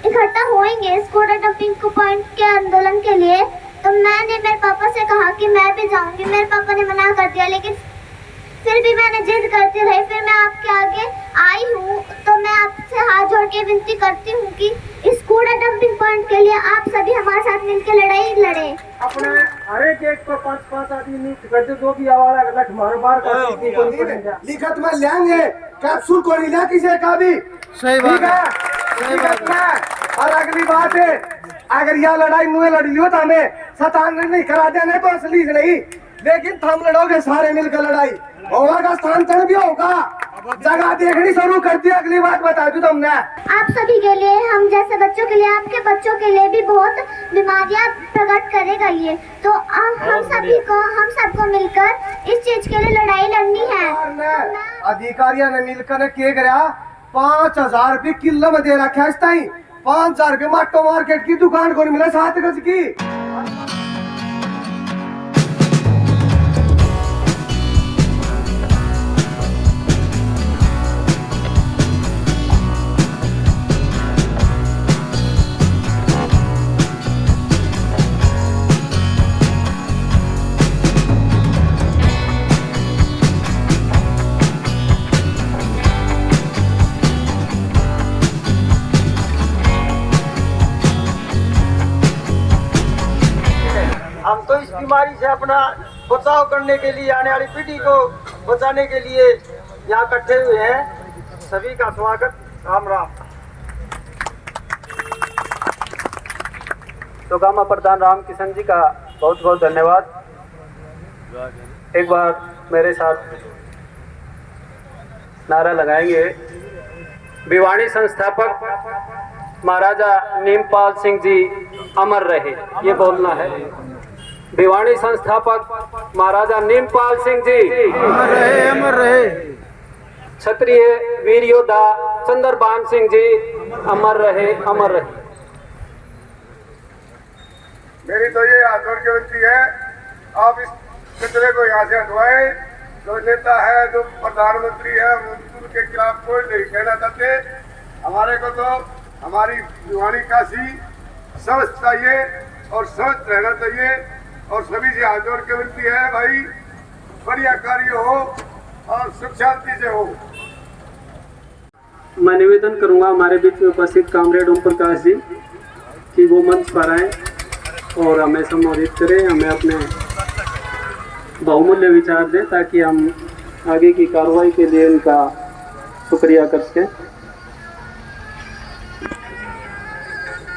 इकट्ठा होंगे scooter dumping point के आंदोलन के लिए, तो मैंने मेरे पापा से कहा कि मैं भी जाऊंगी। मेरे पापा ने मना कर दिया, लेकिन फिर भी मैंने जिद करती रही। फिर मैं आपके आगे आई हूँ, तो मैं आपसे हाथ जोड़ के विनती करती हूँ कि इस कूड़ा डंपिंग पॉइंट के लिए आप सभी हमारे साथ मिलकर लड़ाई लड़े। अपने हर एक को 5-5 आदमी नहीं करते, जो भी आवारा गलत मारो बार कर लिखत में लेंगे, कैप्सूल को नहीं लिया किसी का भी। सही बात है, सही बात है। और अगली बात है, अगर यह लड़ाई मुझे लड़ी लियो तो हमें सतान नहीं करा देने तो असली नहीं, लेकिन हम लड़ोगे सारे मिलकर लड़ाई होगा का स्थानांतरण भी होगा, जगह देखनी शुरू कर दी। अगली बात बता दूं तुमने, आप सभी के लिए, हम जैसे बच्चों के लिए, आपके बच्चों के लिए भी बहुत बीमारियां प्रकट करेगा ये, तो हम सबको मिलकर इस चीज के लिए लड़ाई लड़नी है। अधिकारियों ने मिलकर के करा 5,000 रुपये किलो में दे रखा है। 5,000 रुपये माटो मार्केट की दुकान को नहीं मिला 7 गज की। हम तो इस बीमारी से अपना बचाव करने के लिए, आने वाली पीढ़ी को बचाने के लिए यहाँ इकट्ठे हुए हैं। सभी का स्वागत, राम राम। तो गामा प्रधान राम किशन जी का बहुत बहुत धन्यवाद। एक बार मेरे साथ नारा लगाएंगे। भिवानी संस्थापक महाराजा नीमपाल सिंह जी अमर रहे, ये बोलना है। भिवानी संस्थापक महाराजा नीमपाल सिंह जी अमर रहे, अमर रहे। क्षत्रिय वीर योद्धा चंद्रभान सिंह जी अमर रहे, अमर रहे। मेरी तो ये हाथ जोड़ के विनती है, आप इस कचरे को यहाँ से हटवाएं। जो नेता है, जो प्रधानमंत्री है, उनके खिलाफ कोई नहीं कहना चाहते। हमारे को तो हमारी भिवानी काशी स्वस्थ चाहिए और स्वस्थ रहना चाहिए। और सभी से हाथ जोड़ के विनती है, भाई बढ़िया कार्य हो और सुख शांति से हो। मैं निवेदन करूंगा हमारे बीच में उपस्थित कामरेड ओम प्रकाश जी कि वो मंच पर आए और हमें संबोधित करें, हमें अपने बहुमूल्य विचार दें ताकि हम आगे की कार्रवाई के लिए उनका शुक्रिया कर सकें।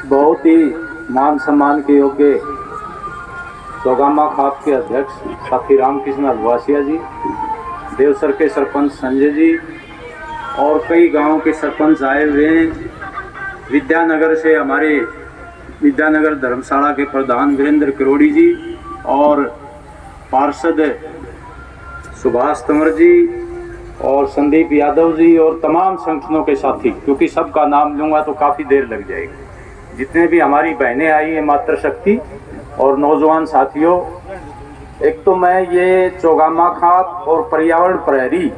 बहुत ही मान सम्मान के योग्य चौगामा खाप के अध्यक्ष साथी रामकृष्ण अलवासिया जी, देवसर के सरपंच संजय जी और कई गांवों के सरपंच आए हुए हैं। विद्यानगर से हमारे विद्यानगर धर्मशाला के प्रधान वीरेंद्र किरोड़ी जी और पार्षद सुभाष तंवर जी और संदीप यादव जी और तमाम संगठनों के साथी, क्योंकि सबका नाम लूँगा तो काफ़ी देर लग जाएगी। जितने भी हमारी बहनें आई हैं मातृशक्ति और नौजवान साथियों, एक तो मैं ये चौगामा खाप और पर्यावरण प्रहरी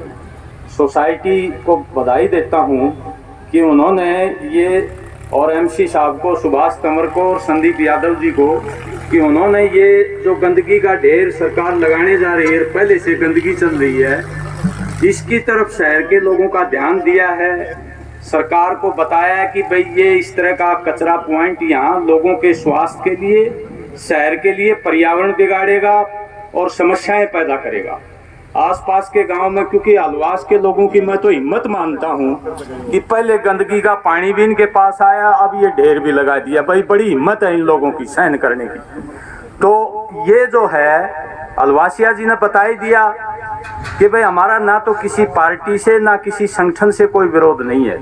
सोसाइटी को बधाई देता हूँ कि उन्होंने ये, और एमसी साहब को, सुभाष तंवर को और संदीप यादव जी को, कि उन्होंने ये जो गंदगी का ढेर सरकार लगाने जा रही है, पहले से गंदगी चल रही है, इसकी तरफ शहर के लोगों का ध्यान दिया है। सरकार को बताया कि भाई ये इस तरह का कचरा पॉइंट यहाँ लोगों के स्वास्थ्य के लिए, शहर के लिए पर्यावरण बिगाड़ेगा और समस्याएं पैदा करेगा। आसपास के गांव में, क्योंकि आलवास के लोगों की मैं तो हिम्मत मानता हूं कि पहले गंदगी का पानी भी इनके पास आया, अब ये ढेर भी लगा दिया। भाई बड़ी हिम्मत है इन लोगों की सहन करने की। तो ये जो है अलवासिया जी ने बता ही दिया कि भाई हमारा ना तो किसी पार्टी से ना किसी संगठन से कोई विरोध नहीं है।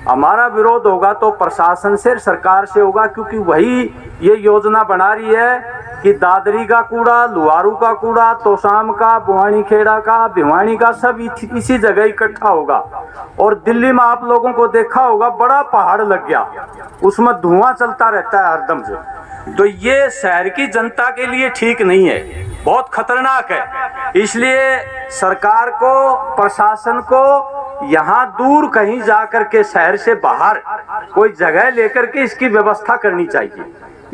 हमारा विरोध होगा तो प्रशासन से, सरकार से होगा, क्योंकि वही ये योजना बना रही है कि दादरी का कूड़ा, लुहारू का कूड़ा, तोशाम का, बुहानी खेड़ा का, भिवानी का, सब इसी जगह इकट्ठा होगा। और दिल्ली में आप लोगों को देखा होगा, बड़ा पहाड़ लग गया, उसमें धुआं चलता रहता है हरदम से। तो ये शहर की जनता के लिए ठीक नहीं है, बहुत खतरनाक है। इसलिए सरकार को, प्रशासन को यहाँ दूर कहीं जाकर के शहर से बाहर कोई जगह लेकर के इसकी व्यवस्था करनी चाहिए।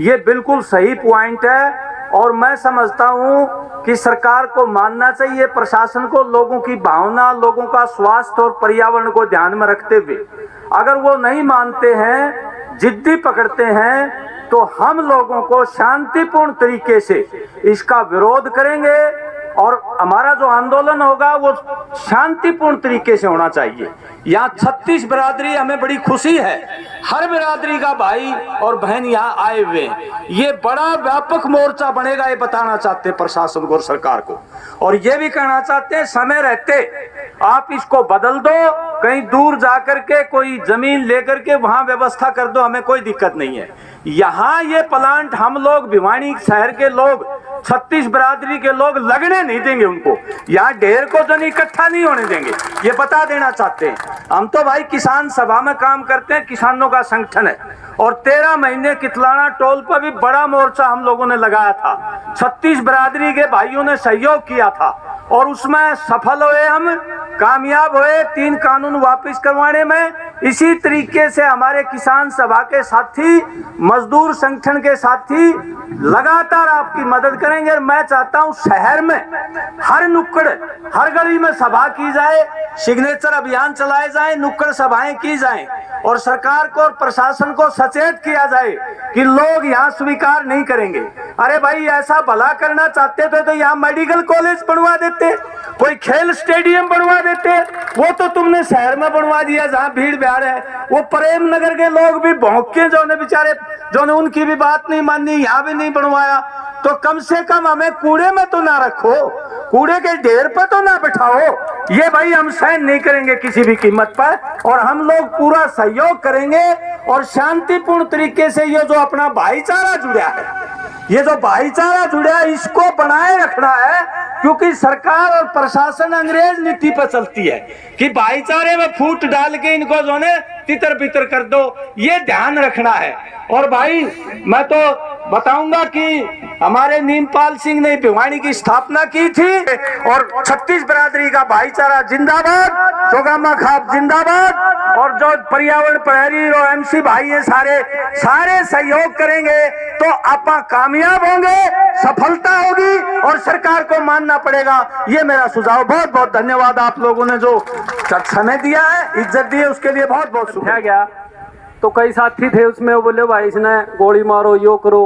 ये बिल्कुल सही पॉइंट है और मैं समझता हूँ कि सरकार को मानना चाहिए, प्रशासन को, लोगों की भावना, लोगों का स्वास्थ्य और पर्यावरण को ध्यान में रखते हुए। अगर वो नहीं मानते हैं, जिद्दी पकड़ते हैं, तो हम लोगों को शांतिपूर्ण तरीके से इसका विरोध करेंगे और हमारा जो आंदोलन होगा वो शांतिपूर्ण तरीके से होना चाहिए। यहाँ 36 बिरादरी, हमें बड़ी खुशी है, हर बिरादरी का भाई और बहन यहाँ आए हुए हैं। ये बड़ा व्यापक मोर्चा बनेगा, ये बताना चाहते हैं प्रशासन को और सरकार को। और ये भी कहना चाहते हैं समय रहते आप इसको बदल दो, कहीं दूर जाकर के कोई जमीन लेकर के वहां व्यवस्था कर दो, हमें कोई दिक्कत नहीं है। यहाँ ये प्लांट हम लोग भिवानी शहर के लोग, 36 बिरादरी के लोग लगने नहीं देंगे उनको। यहाँ ढेर को जो इकट्ठा नहीं होने देंगे, ये बता देना चाहते हैं। हम तो भाई किसान सभा में काम करते हैं, किसानों का संगठन है, और 13 महीने कितलाना टोल पर भी बड़ा मोर्चा हम लोगों ने लगाया था। 36 बिरादरी के भाइयों ने सहयोग किया था और उसमें सफल हुए, हम कामयाब हुए 3 कानून वापस करवाने में। इसी तरीके से हमारे किसान सभा के साथी, मजदूर संगठन के साथी लगातार आपकी मदद करेंगे। और मैं चाहता हूं शहर में हर नुक्कड़, हर गली में सभा की जाए, सिग्नेचर अभियान चलाए जाए, नुक्कड़ सभाएं की जाएं और सरकार को और प्रशासन को सचेत किया जाए कि लोग यहाँ स्वीकार नहीं करेंगे। अरे भाई, ऐसा भला करना चाहते थे तो यहाँ मेडिकल कॉलेज बनवा देते, कोई खेल स्टेडियम बनवा देते। वो तो तुमने शहर में बनवा दिया जहाँ भीड़ भाड़ है। वो प्रेम नगर के लोग भी भौंके जो ने बेचारे, जो ने उनकी भी बात नहीं मानी, यहाँ भी नहीं बनवाया। तो कम से कम हमें कूड़े में तो ना रखो, कूड़े के ढेर पर तो ना बिठाओ। ये भाई हम सहन नहीं करेंगे किसी भी कीमत पर, और हम लोग पूरा सहयोग करेंगे और शांतिपूर्ण तरीके से ये जो अपना भाईचारा जुड़ा है, ये जो भाईचारा जुड़ा है, इसको बनाए रखना है। क्योंकि सरकार और प्रशासन अंग्रेज नीति पर चलती है कि भाईचारे में फूट डाल के इनको जो है तितर बितर कर दो, ये ध्यान रखना है। और भाई मैं तो बताऊंगा कि हमारे नीमपाल सिंह ने भिवानी की स्थापना की थी और 36 बिरादरी का भाईचारा जिंदाबाद, चोगामा खाप जिंदाबाद। और जो पर्यावरण प्रहरी और एमसी भाई है, सारे सहयोग करेंगे तो आप कामयाब होंगे, सफलता होगी और सरकार को मानना पड़ेगा। ये मेरा सुझाव। बहुत बहुत धन्यवाद आप लोगों ने जो समय दिया है, इज्जत दी है, उसके लिए बहुत बहुत शुक्रिया। गया तो कई साथी थे उसमें, वो बोले भाई इसने गोली मारो, यो करो।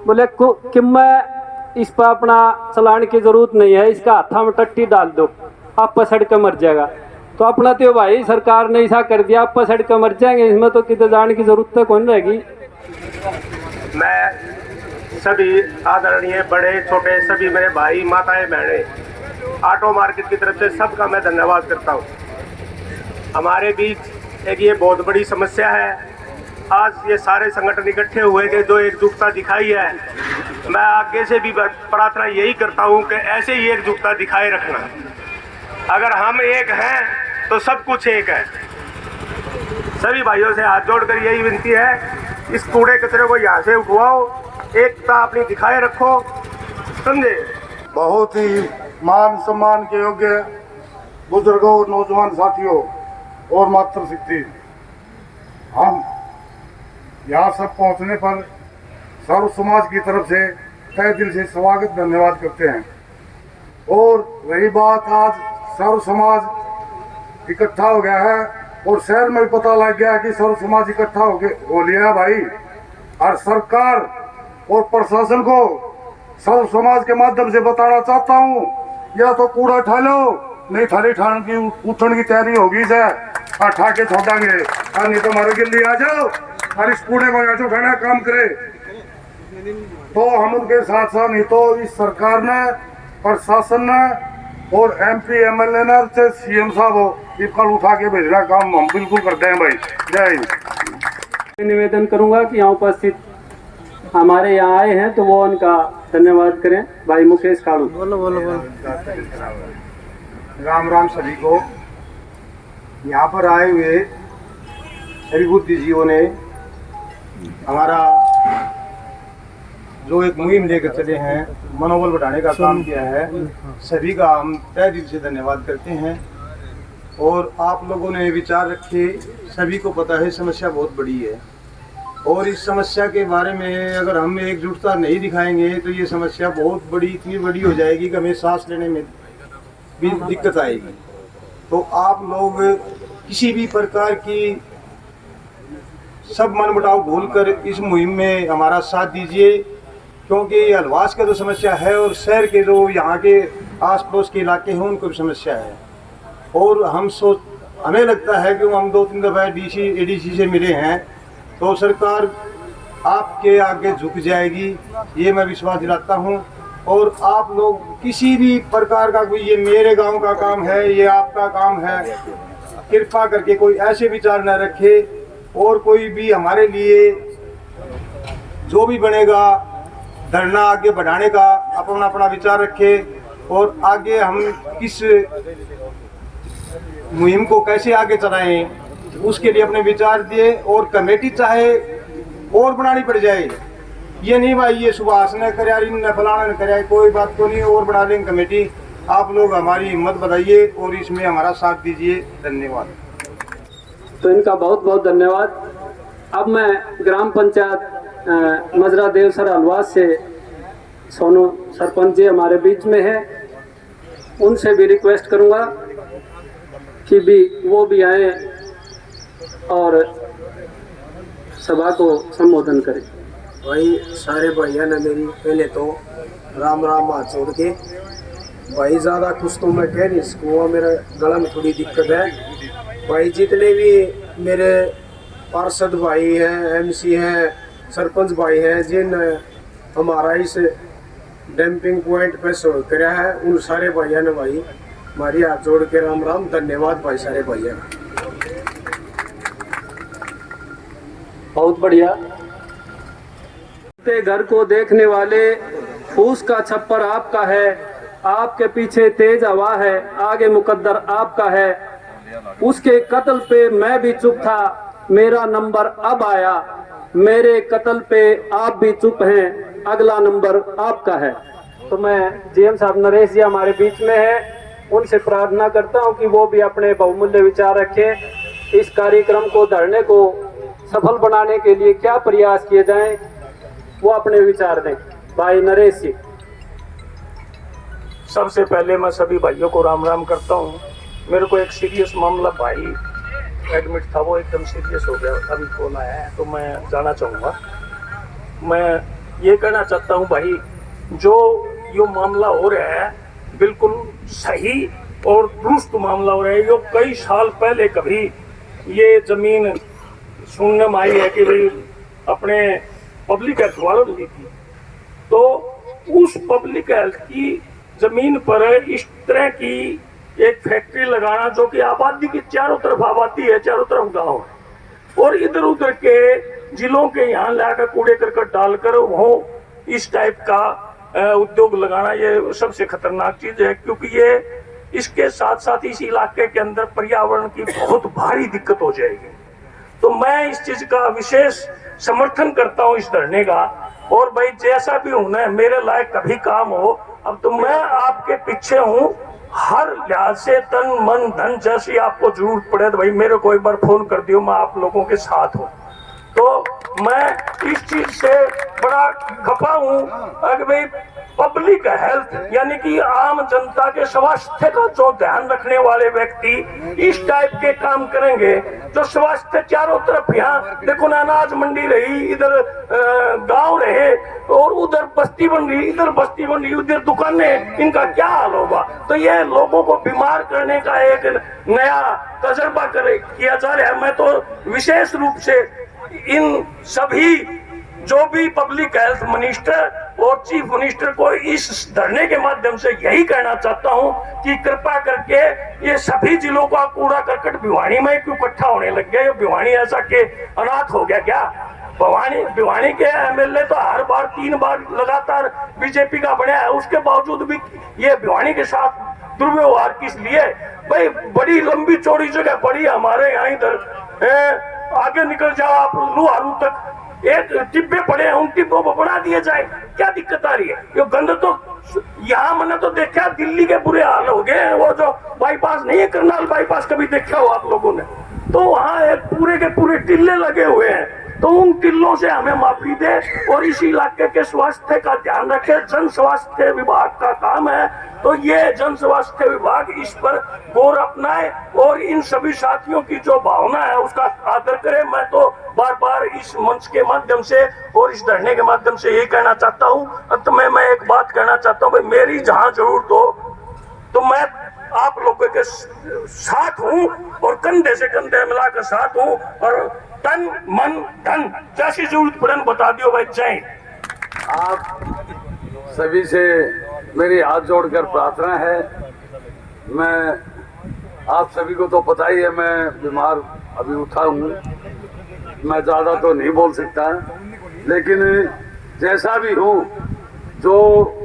बोले कि मैं इस पर अपना चलाने की जरूरत नहीं है, इसका हाथा में टट्टी डाल दो, आप पसड़ के मर जाएगा। तो अपना तो भाई सरकार ने ऐसा कर दिया, आप पसड़ के मर जाएंगे, इसमें तो किधर जाने की जरूरत तो कौन रहेगी। मैं सभी आदरणीय बड़े छोटे सभी मेरे भाई माताएं बहनें, ऑटो मार्केट की तरफ से सबका मैं धन्यवाद करता हूँ। हमारे बीच एक ये बहुत बड़ी समस्या है। आज ये सारे संगठन इकट्ठे हुए थे, जो एकजुटता दिखाई है। मैं आगे से भी प्रार्थना यही करता हूँ कि ऐसे ही एकजुटता दिखाए रखना। अगर हम एक हैं तो सब कुछ एक है। सभी भाइयों से हाथ जोड़कर यही विनती है, इस कूड़े कचरे को यहाँ से उठवाओ, एकता अपनी दिखाए रखो, समझे। बहुत ही मान सम्मान के योग्य बुजुर्गों, नौजवान साथियों और मातृशक्ति, हम यहाँ सब पहुँचने पर सर्व समाज की तरफ से तहे दिल से स्वागत धन्यवाद करते हैं। और रही बात, आज सर्व समाज इकट्ठा हो गया है और शहर में भी पता लग गया कि सर्व समाज इकट्ठा हो लिया है भाई। और सरकार और प्रशासन को सर्व समाज के माध्यम से बताना चाहता हूँ, या तो कूड़ा उठा लो, नहीं थाली ठान की उठने की तैयारी होगी से उठा के छोड़ेंगे, और नहीं तो हमारे गिल्ली आ जाओ और इस कूड़े को यहाँ से उठाने काम करे। तो हम उनके साथ साथ, नहीं तो इस सरकार ने, प्रशासन ने और MP MLA ने से CM साहब हो, ये कल उठा के भेजना काम हम बिल्कुल करते हैं भाई। जय हिंद। निवेदन करूंगा कि यहाँ उपस्थित हमारे यहाँ आए हैं तो वो उनका धन्यवाद करें। भाई मुकेश काड़ू। बोलो। राम राम सभी को। यहाँ पर आए हुए सभी बुद्धिजीवियों ने हमारा जो एक मुहिम लेकर चले हैं, मनोबल बढ़ाने का काम किया है, सभी का हम तहे दिल से धन्यवाद करते हैं। और आप लोगों ने विचार रखे। सभी को पता है समस्या बहुत बड़ी है और इस समस्या के बारे में अगर हम एकजुटता नहीं दिखाएंगे तो ये समस्या बहुत बड़ी, इतनी बड़ी हो जाएगी कि हमें सांस लेने में भी दिक्कत आएगी। तो आप लोग किसी भी प्रकार की सब मनमुटाव भूलकर इस मुहिम में हमारा साथ दीजिए, क्योंकि ये हलवास का जो समस्या है और शहर के जो यहाँ के आस पड़ोस के इलाके हैं उनको भी समस्या है। और हमें लगता है कि हम 2-3 दफ़ा ADC से मिले हैं तो सरकार आपके आगे झुक जाएगी, ये मैं विश्वास दिलाता हूँ। और आप लोग किसी भी प्रकार का कोई ये मेरे गांव का काम है, ये आपका काम है, कृपा करके कोई ऐसे विचार न रखे। और कोई भी हमारे लिए जो भी बनेगा धरना आगे बढ़ाने का अपना अपना विचार रखे और आगे हम किस मुहिम को कैसे आगे चलाएं उसके लिए अपने विचार दिए। और कमेटी चाहे और बनानी पड़ जाए, ये नहीं भाई ये सुभाष ने कराया न फलाना ने कराया, कोई बात तो नहीं, और बना लेंगे कमेटी। आप लोग हमारी हिम्मत बढ़ाइए और इसमें हमारा साथ दीजिए। धन्यवाद। तो इनका बहुत बहुत धन्यवाद। अब मैं ग्राम पंचायत मजरा देवसर हलवास से सोनू सरपंच जी हमारे बीच में है, उनसे भी रिक्वेस्ट करूंगा कि वो भी आए और सभा को संबोधन करें। भाई सारे भैया ने मेरी पहले तो राम राम हाथ जोड़ के, भाई ज़्यादा कुछ तो मैं कह नहीं सकूँगा, मेरे गला में थोड़ी दिक्कत है। भाई जितने भी मेरे पार्षद भाई हैं, MC हैं, सरपंच भाई हैं, जिन हमारा इस डंपिंग पॉइंट पे शो कराया है, उन सारे भैया ने भाई हमारी हाथ जोड़ के राम राम, धन्यवाद भाई सारे भैया। बहुत बढ़िया। घर को देखने वाले फूस का छप्पर आपका है, आपके पीछे तेज हवा है, आगे मुकद्दर आपका है। उसके कत्ल पे मैं भी चुप था, मेरा नंबर अब आया, मेरे कत्ल पे आप भी चुप हैं, अगला नंबर आपका है। तो मैं GM साहब नरेश जी हमारे बीच में है, उनसे प्रार्थना करता हूं कि वो भी अपने बहुमूल्य विचार रखें। इस कार्यक्रम को धरने को सफल बनाने के लिए क्या प्रयास किए जाएं, वो अपने विचार दें। भाई नरेश जी। सबसे पहले मैं सभी भाइयों को राम राम करता हूँ। मेरे को एक सीरियस मामला, भाई एडमिट था, वो एकदम सीरियस हो गया, अभी फोन आया है तो मैं जाना चाहूँगा। मैं ये कहना चाहता हूँ भाई, जो ये मामला हो रहा है बिल्कुल सही और दुरुस्त मामला हो रहा है। जो कई साल पहले कभी ये ज़मीन सुनने में आई है कि भाई अपने पब्लिक हेल्थ वालों ने दी थी, तो उस पब्लिक हेल्थ की ज़मीन पर इस तरह की एक फैक्ट्री लगाना, जो कि आबादी की चारों तरफ आबादी है, चारों तरफ गांव है, और इधर उधर के जिलों के यहाँ लाकर कूड़े करकट डालकर वो इस टाइप का उद्योग लगाना, ये सबसे खतरनाक चीज है। क्योंकि ये इसके साथ साथ इस इलाके के अंदर पर्यावरण की बहुत भारी दिक्कत हो जाएगी। तो मैं इस चीज का विशेष समर्थन करता हूँ इस धरने का। और भाई जैसा भी होना है, मेरे लायक कभी काम हो, अब तो मैं आपके पीछे हूँ हर लिहाज से, तन मन धन, जैसी आपको जरूरत पड़े तो भाई मेरे को एक बार फोन कर दियो, मैं आप लोगों के साथ हूँ। तो मैं इस चीज से बड़ा खपा हूँ अगर भाई पब्लिक हेल्थ यानी कि आम जनता के स्वास्थ्य का जो ध्यान रखने वाले व्यक्ति इस टाइप के काम करेंगे। जो स्वास्थ्य चारों तरफ, यहाँ देखो ना, अनाज मंडी रही, इधर गांव रहे, और उधर बस्ती बन रही, इधर बस्ती बन रही, उधर दुकानें, इनका क्या हाल होगा। तो ये लोगों को बीमार करने का एक नया तजर्बा किया जा रहा है। मैं तो विशेष रूप से इन सभी जो भी पब्लिक हेल्थ मिनिस्टर और चीफ मिनिस्टर को इस धरने के माध्यम से यही कहना चाहता हूं कि कृपा करके ये सभी जिलों का कूड़ा करकट भिवानी में क्यों इकट्ठा होने लग गया। ये भिवानी ऐसा के अनाथ हो गया क्या? भिवानी के MLA तो हर बार 3 बार लगातार बीजेपी का बना है, उसके बावजूद भी ये भिवानी के साथ दुर्व्यवहार किस लिए? भाई बड़ी लंबी चौड़ी जगह पड़ी हमारे यहाँ, इधर आगे निकल जाओ आप लुहारू तक, एक डिब्बे पड़े हैं, उन डिब्बों को बढ़ा दिए जाए, क्या दिक्कत आ रही है? ये गंद तो यहाँ मैंने तो देखा दिल्ली के बुरे हाल हो गए। वो जो बाईपास नहीं है, करनाल बाईपास, कभी देखा हो आप लोगों ने? तो वहाँ एक पूरे के पूरे टिल्ले लगे हुए हैं। तो उन टिल्लों से हमें माफी दे और इस इलाके के स्वास्थ्य का ध्यान रखे। जन स्वास्थ्य विभाग का काम है, तो ये जन स्वास्थ्य विभाग इस पर गौर अपनाए और इन सभी साथियों की जो भावना है उसका आदर करे। मैं तो बार बार इस मंच के माध्यम से और इस धरने के माध्यम से यही कहना चाहता हूँ। अंत में मैं एक बात कहना चाहता हूँ, भाई मेरी जहाँ जरूरत हो तो मैं आप लोगों के साथ हूँ और कंधे से कंधे मिलाकर साथ हूँ, और तन मन धन जैसी जरूरत पड़े बता दियो भाई। जय। आप सभी से मेरी हाथ जोड़कर प्रार्थना है। मैं आप सभी को तो पता ही है, मैं बीमार अभी उठा हूँ, मैं ज़्यादा तो नहीं बोल सकता, लेकिन जैसा भी हूँ, जो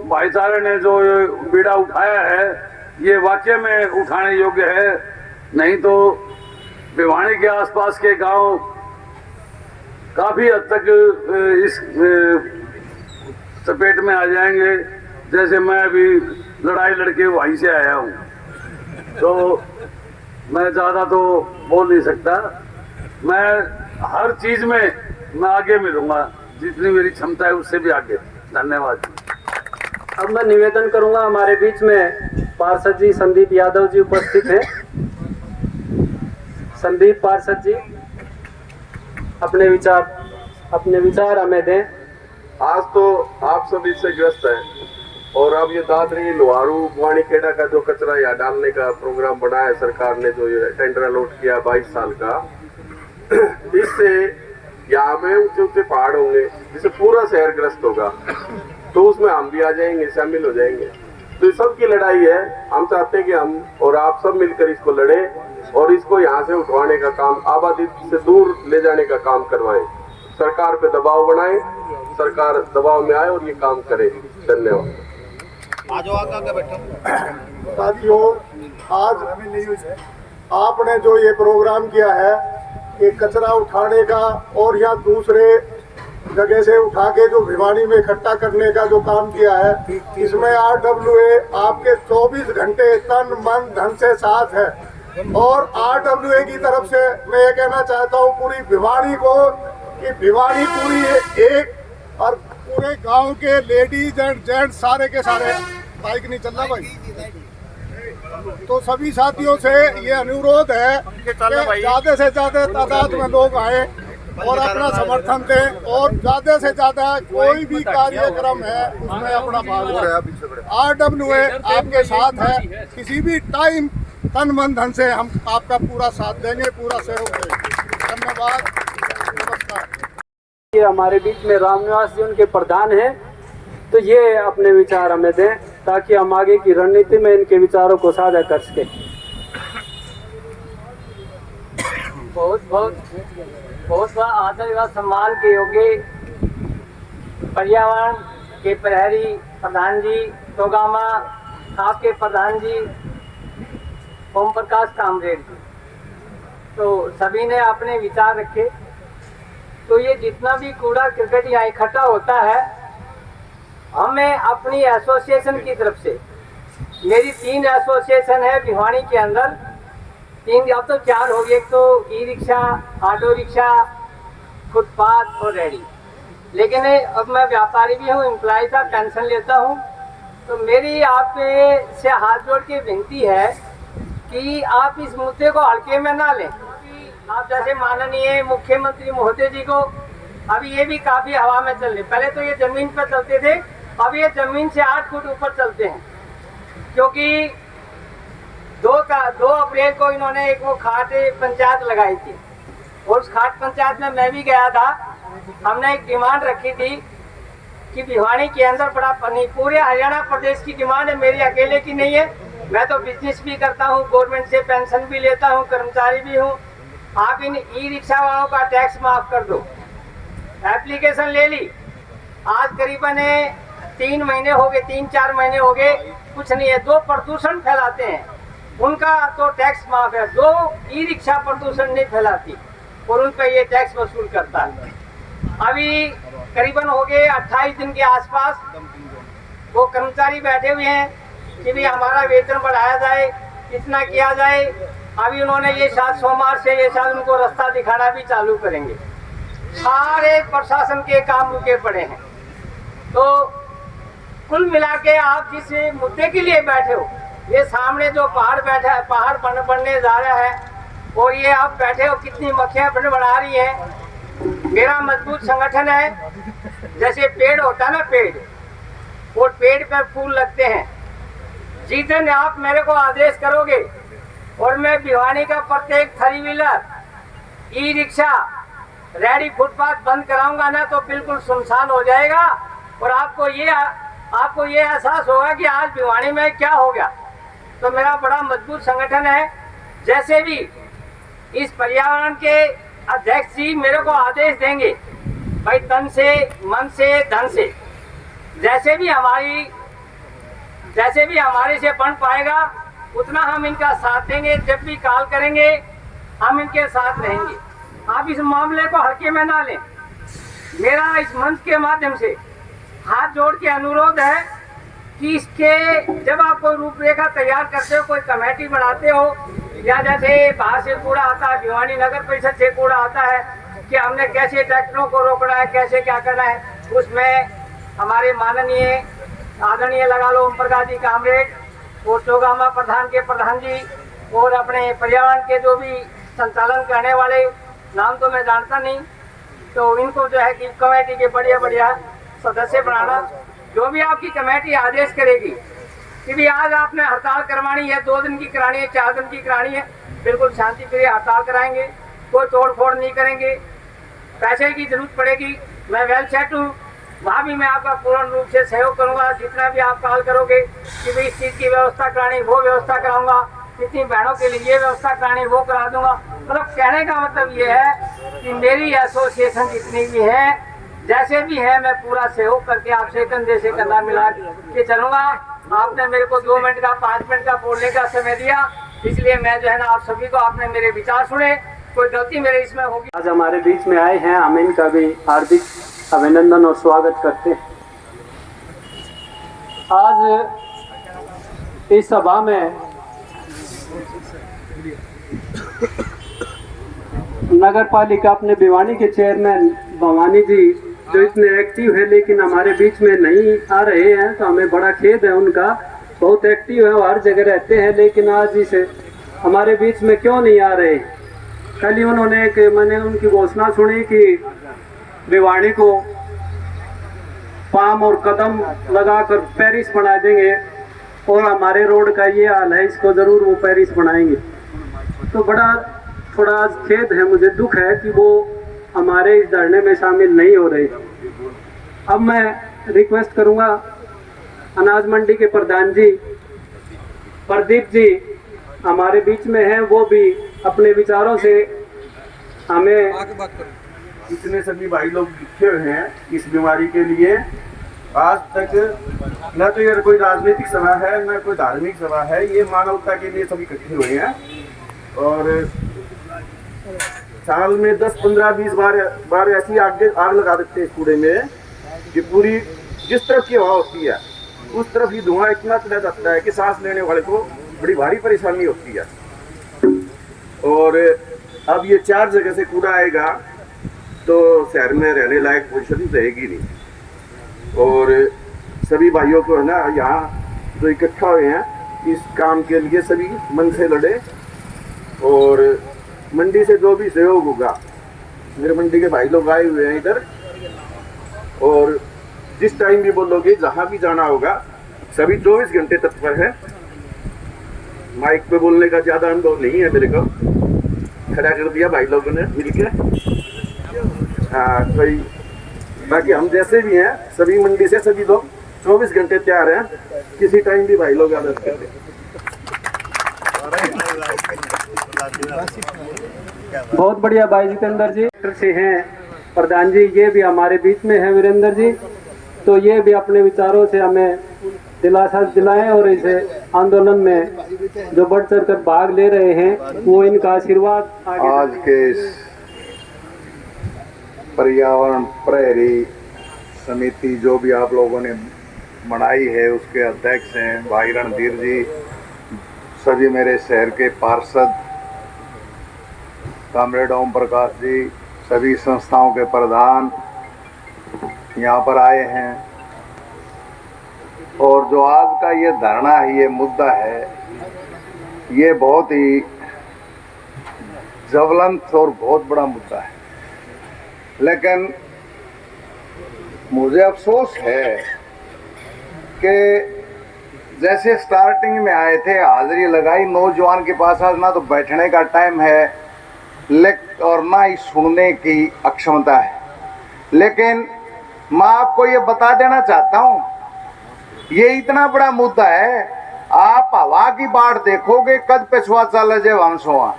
भाईचारे ने जो ये बीड़ा उठाया है ये वाकई में उठाने योग्य है। नहीं तो भिवानी के आसपास के गांव काफ़ी हद तक इस चपेट में आ जाएंगे। जैसे मैं अभी लड़ाई लड़के वहीं से आया हूँ, तो मैं ज़्यादा तो बोल नहीं सकता। मैं हर चीज़ में मैं आगे मिलूँगा, जितनी मेरी क्षमता है उससे भी आगे। धन्यवाद। अब मैं निवेदन करूंगा, हमारे बीच में पार्षद जी संदीप यादव जी उपस्थित हैं। संदीप पार्षद जी अपने विचार हमें दें। आज तो आप सब इससे ग्रस्त हैं और अब ये दादरी लोहारू बुआनी खेड़ा का जो कचरा यहाँ डालने का प्रोग्राम बनाया है सरकार ने, जो ये टेंडर अलॉट किया 22 साल का, इससे यहाँ में ऊंचे ऊंचे पहाड़ होंगे जिससे पूरा शहर ग्रस्त होगा, तो उसमें हम भी आ जाएंगे, शामिल हो जाएंगे। तो ये सबकी लड़ाई है। हम चाहते हैं कि हम और आप सब मिलकर इसको लड़े और इसको यहाँ से उठवाने का काम, आबादी से दूर ले जाने का काम करवाएं। सरकार पे दबाव बनाएं, सरकार दबाव में आए और ये काम करे। धन्यवाद। साथियों, आज आपने जो ये प्रोग्राम किया है, ये कचरा उठाने का और या दूसरे जगह से उठा के जो भिवानी में इकट्ठा करने का जो काम किया है, इसमें RWA आपके 24 घंटे तन मन धन से साथ है। और RWA की तरफ से मैं ये कहना चाहता हूँ पूरी भिवानी को कि भिवानी पूरी एक, और पूरे गांव के लेडीज एंड जेंट्स सारे के सारे, बाइक नहीं चल रहा भाई, तो सभी साथियों से ये अनुरोध है कि ज्यादा से ज्यादा तादाद में लोग आए और अपना समर्थन दें और ज्यादा से ज्यादा कोई भी कार्यक्रम है उसमें अपना भाग लें। RWA आपके साथ है, किसी भी टाइम तन मन धन से हम आपका पूरा साथ देंगे, पूरा सहयोग देंगे। धन्यवाद, नमस्कार। ये हमारे बीच में रामनिवास जी उनके प्रधान हैं, तो ये अपने विचार हमें दें ताकि हम आगे की रणनीति में इनके विचारों को साझा कर सकें। बहुत आदर व सम्मान के योग्य पर्यावरण के प्रहरी प्रधान जी तोगामा, आपके प्रधान जी ओम प्रकाश कामरेड जी, तो सभी ने अपने विचार रखे। तो ये जितना भी कूड़ा क्रिकेट यहाँ इकट्ठा होता है, हमें अपनी एसोसिएशन की तरफ से, मेरी 3 एसोसिएशन है भिवानी के अंदर, 3 अब तो 4 हो गए। एक तो e rickshaw, auto rickshaw, footpath और रेडी। लेकिन अब मैं व्यापारी भी हूँ, एम्प्लॉय का पेंशन लेता हूँ। तो मेरी आप से हाथ जोड़ के विनती है कि आप इस मुद्दे को हल्के में ना लें। आप जैसे माननीय मुख्यमंत्री महोदय जी को अभी ये भी काफ़ी हवा में चल रहे, पहले तो ये ज़मीन पर चलते थे, अब ये ज़मीन से 8 फुट ऊपर चलते हैं। क्योंकि 2 अप्रैल को इन्होंने एक वो खाट पंचायत लगाई थी और उस खाट पंचायत में मैं भी गया था। हमने एक डिमांड रखी थी कि भिवानी के अंदर बड़ा पानी, पूरे हरियाणा प्रदेश की डिमांड है, मेरी अकेले की नहीं है। मैं तो बिजनेस भी करता हूँ, गवर्नमेंट से पेंशन भी लेता हूँ, कर्मचारी भी हूँ। आप इन ई रिक्शा वालों का टैक्स माफ कर दो। एप्लीकेशन ले ली, आज करीबन 3 महीने हो गए, 3-4 महीने हो गए, कुछ नहीं है। 2 प्रदूषण फैलाते हैं, उनका तो टैक्स माफ है। 2 ई रिक्शा प्रदूषण नहीं फैलाती और उन पर ये टैक्स वसूल करता है। अभी करीबन हो गए 28 दिन के आसपास वो कर्मचारी बैठे हुए हैं कि भी हमारा वेतन बढ़ाया जाए, इतना किया जाए। अभी उन्होंने ये शायद सोमवार से ये शायद उनको रास्ता दिखाना भी चालू करेंगे। सारे प्रशासन के काम रुके पड़े हैं। तो कुल मिला के आप जिस मुद्दे के लिए बैठे हो, ये सामने जो पहाड़ बनने जा रहा है और ये आप बैठे हो, कितनी मक्खियां बढ़ा रही हैं। मेरा मजबूत संगठन है, जैसे पेड़ होता है ना, पेड़, और पेड़ पे फूल लगते हैं। जिस दिन आप मेरे को आदेश करोगे और मैं भिवानी का प्रत्येक 3 wheeler, e rickshaw, ready footpath बंद कराऊंगा ना, तो बिल्कुल सुनसान हो जाएगा और आपको ये एहसास होगा कि आज भिवानी में क्या हो गया। तो मेरा बड़ा मजबूत संगठन है। जैसे भी इस पर्यावरण के अध्यक्ष जी मेरे को आदेश देंगे, भाई तन से, मन से, धन से, जैसे भी हमारे से बन पाएगा उतना हम इनका साथ देंगे। जब भी कॉल करेंगे हम इनके साथ रहेंगे। आप इस मामले को हल्के में ना लें। मेरा इस मंच के माध्यम से हाथ जोड़ के अनुरोध है कि इसके जब आप कोई रूपरेखा तैयार करते हो, कोई कमेटी बनाते हो, या जैसे बाहर से कूड़ा आता है, भिवानी नगर परिषद से कूड़ा आता है कि हमने कैसे ट्रैक्टरों को रोकना है, कैसे क्या करना है, उसमें हमारे माननीय आदरणीय लगा लो ओम प्रकाश जी कामरेड और चौगामा प्रधान के प्रधान जी और अपने पर्यावरण के जो भी संचालन करने वाले, नाम तो मैं जानता नहीं, तो इनको जो है कि कमेटी के बढ़िया सदस्य बनाना। जो भी आपकी कमेटी आदेश करेगी कि भी आज आपने हड़ताल करवानी है, 2 दिन की करानी है, 4 दिन की करानी है, बिल्कुल शांति प्रिय हड़ताल कराएंगे, कोई तोड़ फोड़ नहीं करेंगे। पैसे की जरूरत पड़ेगी, मैं वेल सेट हूँ, वहाँ भी मैं आपका पूर्ण रूप से सहयोग करूँगा। जितना भी आप कॉल करोगे कि भाई इस चीज़ की व्यवस्था करानी, वो व्यवस्था कराऊंगा, कितनी बहनों के लिए ये व्यवस्था करानी, वो करा दूंगा। मतलब कहने का मतलब ये है कि मेरी एसोसिएशन जितनी भी है, जैसे भी है, मैं पूरा सहयोग करके आपसे कंधे से कंधा मिला के चलूँगा। आपने मेरे को 2 मिनट का 5 मिनट का बोलने का समय दिया, इसलिए मैं जो है ना आप सभी को, आपने मेरे विचार सुने, कोई गलती मेरे इसमें होगी। आज हमारे बीच में आए हैं, हम इनका भी हार्दिक अभिनंदन और स्वागत करते हैं। आज इस सभा में नगर पालिका अपने भिवानी के चेयरमैन भवानी जी जो इतने एक्टिव है लेकिन हमारे बीच में नहीं आ रहे हैं, तो हमें बड़ा खेद है। उनका बहुत एक्टिव है, वो हर जगह रहते हैं, लेकिन आज इसे हमारे बीच में क्यों नहीं आ रहे। कल ही मैंने उनकी घोषणा सुनी कि भिवानी को पाम और कदम लगाकर पेरिस बना देंगे और हमारे रोड का ये हाल है, इसको ज़रूर वो पेरिस बनाएंगे। तो थोड़ा खेद है, मुझे दुख है कि वो हमारे इस धरने में शामिल नहीं हो रहे। अब मैं रिक्वेस्ट करूंगा अनाज मंडी के प्रधान जी प्रदीप जी हमारे बीच में हैं, वो भी अपने विचारों से हमें, इतने सभी भाई लोग लिखे हुए हैं इस बीमारी के लिए। आज तक न तो ये कोई राजनीतिक सभा है, न कोई धार्मिक सभा है, ये मानवता के लिए सभी इकट्ठे हुए हैं। और साल में 10, 15, 20 बार ऐसी आग लगा देते हैं कूड़े में कि पूरी जिस तरफ की हवा होती है उस तरफ ही धुआं इतना चला जाता है कि सांस लेने वाले को बड़ी भारी परेशानी होती है। और अब ये 4 जगह से कूड़ा आएगा तो शहर में रहने लायक पोजीशन रहेगी नहीं। और सभी भाइयों को है ना, यहाँ जो इकट्ठा हुए हैं इस काम के लिए, सभी मन से लड़े। और मंडी से जो भी सहयोग होगा, मेरे मंडी के भाई लोग आए हुए हैं इधर, और जिस टाइम भी बोलोगे, जहाँ भी जाना होगा, सभी 24 घंटे तत्पर है। माइक पे बोलने का ज़्यादा अनुभव नहीं है मेरे को, खड़ा कर दिया भाई लोगों ने मिलकर। कोई बाकी हम जैसे भी हैं, सभी मंडी से सभी लोग 24 घंटे तैयार हैं, किसी टाइम भी भाई लोग आदत कर दें। बहुत बढ़िया भाई जितेंद्र जी से हैं प्रधान जी, ये भी हमारे बीच में है वीरेंद्र जी, तो ये भी अपने विचारों से हमें दिलासा दिलाएं और इस आंदोलन में जो बढ़ चढ़ कर भाग ले रहे हैं वो इनका आशीर्वाद आज के इस पर्यावरण प्रहरी समिति जो भी आप लोगों ने बनाई है उसके अध्यक्ष हैं भाई रणधीर जी, सभी मेरे शहर के पार्षद कॉमरेड ओम प्रकाश जी, सभी संस्थाओं के प्रधान यहाँ पर आए हैं। और जो आज का ये धरना है, ये मुद्दा है, ये बहुत ही ज्वलंत और बहुत बड़ा मुद्दा है। लेकिन मुझे अफसोस है कि जैसे स्टार्टिंग में आए थे, हाजिरी लगाई, नौजवान के पास आज ना तो बैठने का टाइम है और ना ही सुनने की अक्षमता है। लेकिन मैं आपको ये बता देना चाहता हूँ, ये इतना बड़ा मुद्दा है, आप हवा की बाढ़ देखोगे, कद पिछवा चल जाए वंशवा,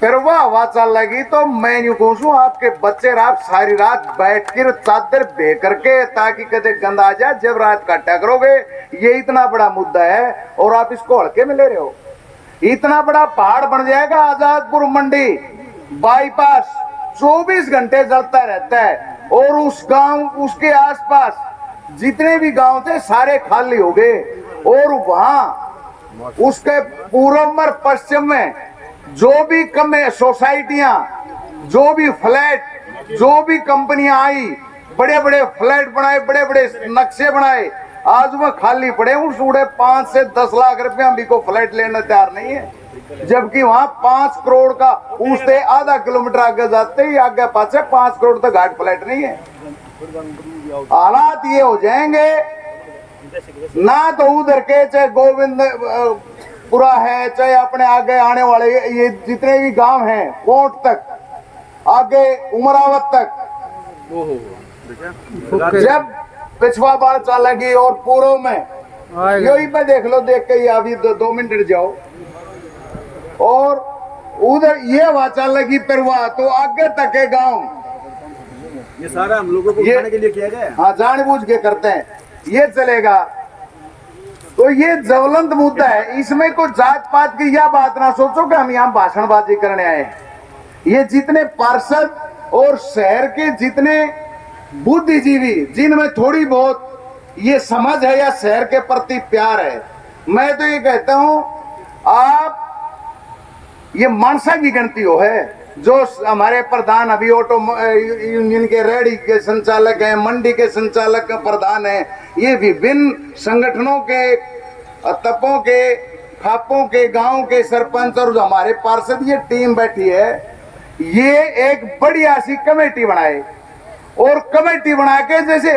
फिर वह हवा चल लगी तो मैं यूं कहूँ आपके बच्चे रात सारी रात बैठ कर चादर बे करके ताकि कदे गंद आ जाए, जब रात काटा करोगे। ये इतना बड़ा मुद्दा है और आप इसको हल्के में ले रहे हो। इतना बड़ा पहाड़ बन जाएगा आजादपुर मंडी बाईपास, 24 घंटे जलता रहता है और उस गांव उसके आसपास जितने भी गांव थे सारे खाली हो गए। और वहां उसके पूर्व में पश्चिम में जो भी कम सोसाइटियां, जो भी फ्लैट, जो भी कंपनियां आई, बड़े बड़े फ्लैट बनाए, बड़े बड़े नक्शे बनाए, आज वह खाली पड़े। उस उड़े 5 से 10 लाख रुपया भी को फ्लैट लेने तैयार नहीं है, जबकि वहां 5 करोड़ का उससे आधा किलोमीटर आगे जाते ही आगे पासे 5 करोड़ तक घाट फ्लैट नहीं है। हालात ये हो जाएंगे ना तो उधर के चाहे गोविंदपुरा है, चाहे अपने आगे आने वाले ये जितने भी गांव हैं, कोट तक, आगे उमरावत तक, जब पिछवा बार चलेगी और पूर्व में यही पे देख लो, देख के अभी 2 मिनट जाओ, और उधर ये हवा चलेगी परवा तो आगे तक के गांव। ये सारा हम लोगों को उठाने के लिए किया गया है। हाँ, जानबूझ के करते हैं, ये चलेगा। तो ये ज्वलंत मुद्दा है, इसमें कोई जात पात की यह बात ना सोचो कि हम यहाँ भाषणबाजी करने आए हैं। ये जितने पार्षद और शहर के जितने बुद्धिजीवी जिनमें थोड़ी बहुत ये समझ है या शहर के प्रति प्यार है, मैं तो ये कहता हूं आप ये मानसा की गिनती हो है। जो हमारे प्रधान अभी ऑटो यूनियन के रेडी के संचालक हैं, मंडी के संचालक प्रधान हैं, ये विभिन्न संगठनों के, तपों के, खापों के, गांव के सरपंच और जो हमारे पार्षद, ये टीम बैठी है, ये एक बढ़िया सी कमेटी बनाए। और कमेटी बना के जैसे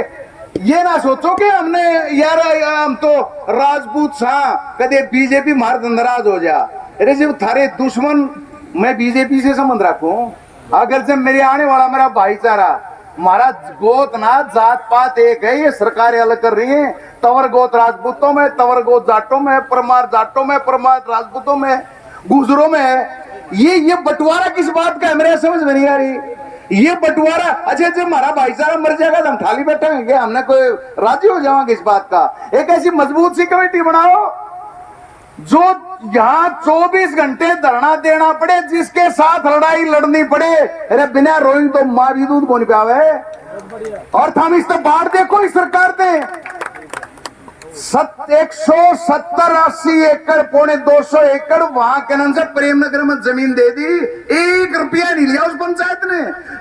ये ना सोचो कि हमने यार हम तो राजपूत सा कदे बीजेपी मार नाराज हो जा। अरे जब थारे दुश्मन, मैं बीजेपी से संबंध रखूं, अगर जब मेरे आने वाला मेरा भाईचारा, हमारा गोत ना जात पात एक है, ये सरकारें अलग कर रही है, तवर गोत राजपूतों में, तवर गोत जाटों में, परमार जाटों में, परमार राजपूतों में, गुजरों में, ये बंटवारा किस बात का है मेरे समझ में नहीं आ रही। ये बंटवारा, अच्छा जब हमारा भाईचारा मर जाएगा तो हम थाली बैठेंगे, हमने कोई राजी हो जाएंगे इस बात का। एक ऐसी मजबूत सी कमेटी बनाओ जो यहाँ 24 घंटे धरना देना पड़े, जिसके साथ लड़ाई लड़नी पड़े। अरे बिना रोई तो माँ भी दूध को नहीं पावे। और हम इस तो बाढ़ देखो इस सरकार ने 170-80 एकड़, 250 एकड़ वहां के नाम से प्रेमनगर में जमीन दे दी, 1 रुपया नहीं लिया उस पंचायत ने।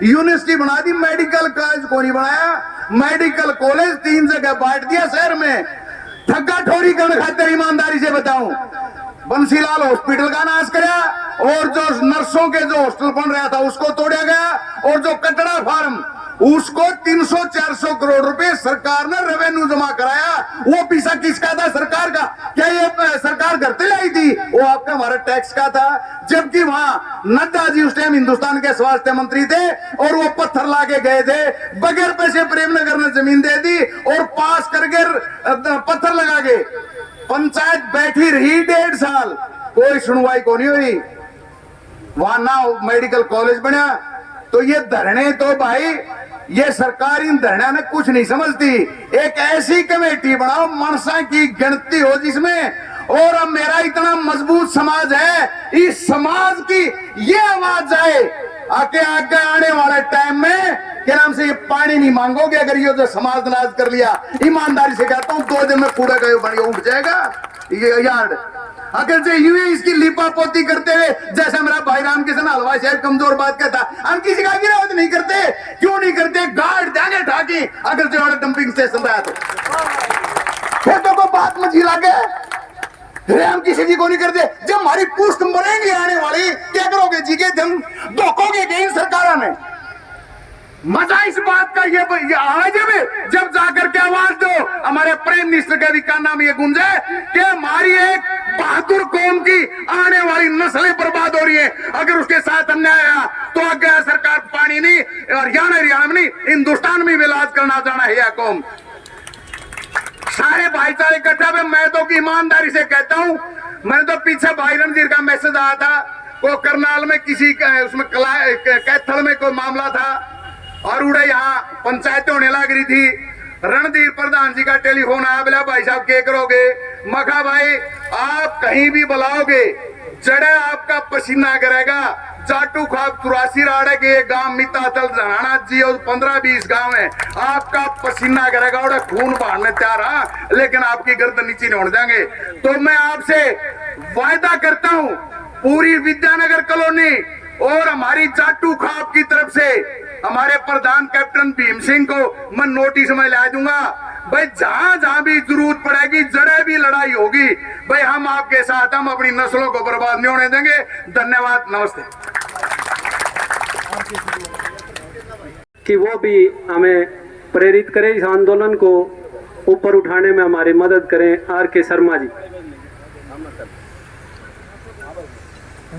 यूनिवर्सिटी बना दी, मेडिकल कॉलेज को नहीं बनाया, मेडिकल कॉलेज 3 जगह बांट दिया शहर में। ठग्गा ठोरी करने खातिर ईमानदारी से बताऊं, बंसीलाल हॉस्पिटल का नाश कराया, और जो नर्सों के जो हॉस्टल बन रहा था उसको तोड़ा गया, और जो कटड़ा फार्म उसको 300-400 करोड़ रुपए सरकार ने रेवेन्यू जमा कराया। वो पैसा किसका था? सरकार का। क्या ये सरकार घर से लाई थी? वो आपका हमारा टैक्स का था। जबकि वहां नड्डा जी उस टाइम हिंदुस्तान के स्वास्थ्य मंत्री थे और वो पत्थर लाके गए थे, बगैर पैसे प्रेमनगर ने जमीन दे दी और पास करके पत्थर लगा के पंचायत बैठी रही 1.5 साल, कोई सुनवाई को नहीं हुई। वहां ना मेडिकल कॉलेज बना। तो ये धरने तो भाई, ये सरकार इन धरना में कुछ नहीं समझती। एक ऐसी कमेटी बनाओ मनसा की गिनती हो जिसमें, और अब मेरा इतना मजबूत समाज है, इस समाज की ये आवाज जाए। आके आगे आने वाले टाइम में क्या नाम से ये पानी नहीं मांगोगे अगर ये जो समाज नाज कर लिया। ईमानदारी से कहता हूँ 2 दिन में कूड़ा गए बढ़िया उठ जाएगा ये यार्ड। अगर जो यूं ही इसकी लिपा पोती करते हुए, जैसे मेरा भाई रामकिशन हलवा शहर कमजोर बात कहता, हम किसी का विरोध नहीं करते। क्यों नहीं करते? गार्ड देंगे ठाकी अगर जो डंपिंग स्टेशन रहा तो फिर तो कोई बात मची लागे। हम किसी जी को नहीं करते। जब हमारी पुष्ट मरेंगे आने वाली, क्या करोगे जी के जम धोखोगे के इन सरकारों में। मजा इस बात का ये आज में जब जाकर के आवाज दो हमारे प्राइम मिनिस्टर के भी कान में ये गूंजे कि हमारी एक बहादुर कौम की आने वाली नस्लें बर्बाद हो रही है। अगर उसके साथ अन्याय आया तो आगे सरकार पानी नहीं और हरियाणा में नहीं हिंदुस्तान में भी इलाज करना जाना है यह कौम। सारे भाईचारे इकट्ठा में मैं तो की ईमानदारी से कहता हूं, मैंने तो पीछे भाई रणधीर का मैसेज आया था, वो करनाल में किसी उसमें कैथल में कोई मामला था और उड़े यहाँ पंचायतें होने लग रही थी। रणधीर प्रधान जी का टेलीफोन आया, बोला भाई साहब क्या करोगे? मखा भाई आप कहीं भी बुलाओगे जड़े आपका पसीना करेगा। जाटू खाब 83 राड़े के गांव मितातल हरियाणा जी और 15-20 गांव है, आपका पसीना करेगा और खून बहाने तैयार हाँ, लेकिन आपकी गर्दन नीचे नहीं होने देंगे। तो मैं आपसे वायदा करता हूं पूरी विद्यानगर कॉलोनी और हमारी जाटू खाब की तरफ से हमारे प्रधान कैप्टन भीम सिंह को मैं नोटिस में ला दूंगा। भाई जहां जहां भी जरूरत पड़ेगी, जड़े भी लड़ाई होगी, भाई हम आपके साथ, हम अपनी नस्लों को बर्बाद नहीं होने देंगे। धन्यवाद, नमस्ते। कि वो भी हमें प्रेरित करें, इस आंदोलन को ऊपर उठाने में हमारी मदद करें। आर के शर्मा जी।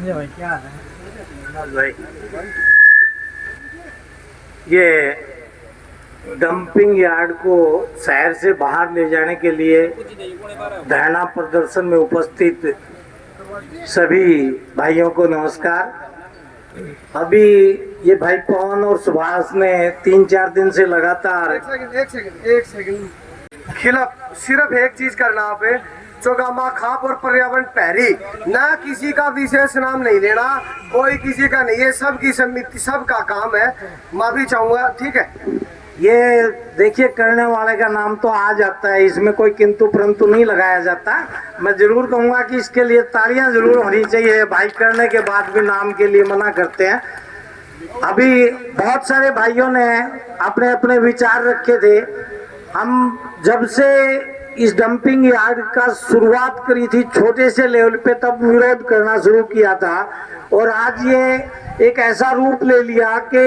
भाई क्या है भाई, ये डंपिंग यार्ड को शहर से बाहर ले जाने के लिए धरना प्रदर्शन में उपस्थित सभी भाइयों को नमस्कार। अभी ये भाई पवन और सुभाष ने 3-4 दिन से लगातार एक सेकंड खिलाफ सिर्फ एक चीज करना आप चौगामा खाप और पर्यावरण पहरी, ना किसी का विशेष नाम नहीं लेना, कोई किसी का नहीं है, सबकी समिति सबका काम है। माफी चाहूंगा, ठीक है। ये देखिए करने वाले का नाम तो आ जाता है, इसमें कोई किंतु परंतु नहीं लगाया जाता। मैं जरूर कहूंगा कि इसके लिए तालियां जरूर होनी चाहिए। भाई करने के बाद भी नाम के लिए मना करते हैं। अभी बहुत सारे भाइयों ने अपने अपने विचार रखे थे। हम जब से इस डंपिंग यार्ड का शुरुआत करी थी छोटे से लेवल पे, तब विरोध करना शुरू किया था और आज ये एक ऐसा रूप ले लिया कि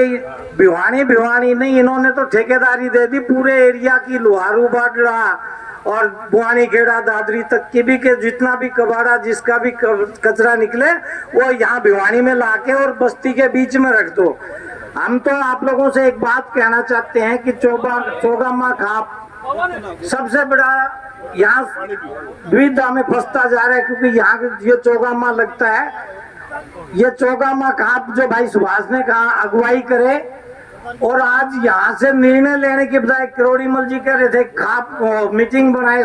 भिवानी नहीं, इन्होंने तो ठेकेदारी दे दी पूरे एरिया की। लोहारू बाडरा और बुआनी खेड़ा दादरी तक की भी के जितना भी कबाड़ा जिसका भी कचरा निकले वो यहाँ भिवानी में लाके और बस्ती के बीच में रख दो। हम तो आप लोगों से एक बात कहना चाहते हैं कि चौगामा खाप सबसे बड़ा यहाँ द्विधा में फंसता जा रहा है, क्योंकि यहाँ ये चौगामा लगता है। ये चौगामा खाप जो भाई सुभाष ने कहा अगुवाई करे, और आज यहाँ से निर्णय लेने के बजाय किरोड़ीमल जी कह रहे थे खाप मीटिंग बनाए,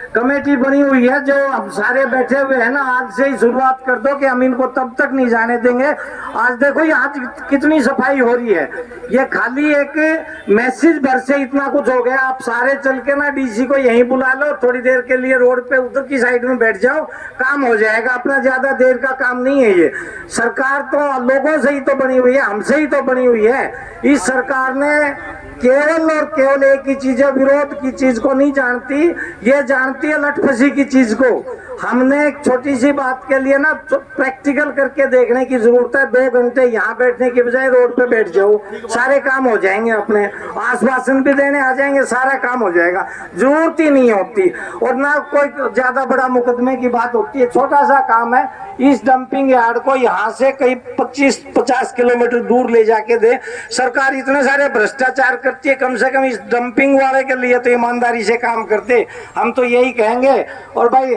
कमेटी बनी हुई है जो हम सारे बैठे हुए हैं ना, आज से ही शुरुआत कर दो कि हम इनको तब तक नहीं जाने देंगे। आज देखो यहाँ कितनी सफाई हो रही है, ये खाली एक मैसेज भर से इतना कुछ हो गया। आप सारे चल के ना डीसी को यहीं बुला लो, थोड़ी देर के लिए रोड पे उधर की साइड में बैठ जाओ, काम हो जाएगा अपना। ज्यादा देर का काम नहीं है ये। सरकार तो लोगों से ही तो बनी हुई है, हमसे ही तो बनी हुई है। इस सरकार ने केवल और केवल एक ही चीज है, विरोध की चीज को नहीं जानती, ये जानती है लटफसी की चीज को। हमने एक छोटी सी बात के लिए ना प्रैक्टिकल करके देखने की जरूरत है। 2 घंटे यहाँ बैठने के बजाय रोड पे बैठ जाओ, सारे काम हो जाएंगे। अपने आश्वासन भी देने आ जाएंगे, सारा काम हो जाएगा। जरूरत ही नहीं होती और ना कोई ज्यादा बड़ा मुकदमे की बात होती है। छोटा सा काम है, इस डंपिंग यार्ड को यहाँ से कई 25-50 किलोमीटर दूर ले जाके दे। सरकार इतने सारे भ्रष्टाचार करती है, कम से कम इस डंपिंग वाले के लिए तो ईमानदारी से काम करते। हम तो यही कहेंगे। और भाई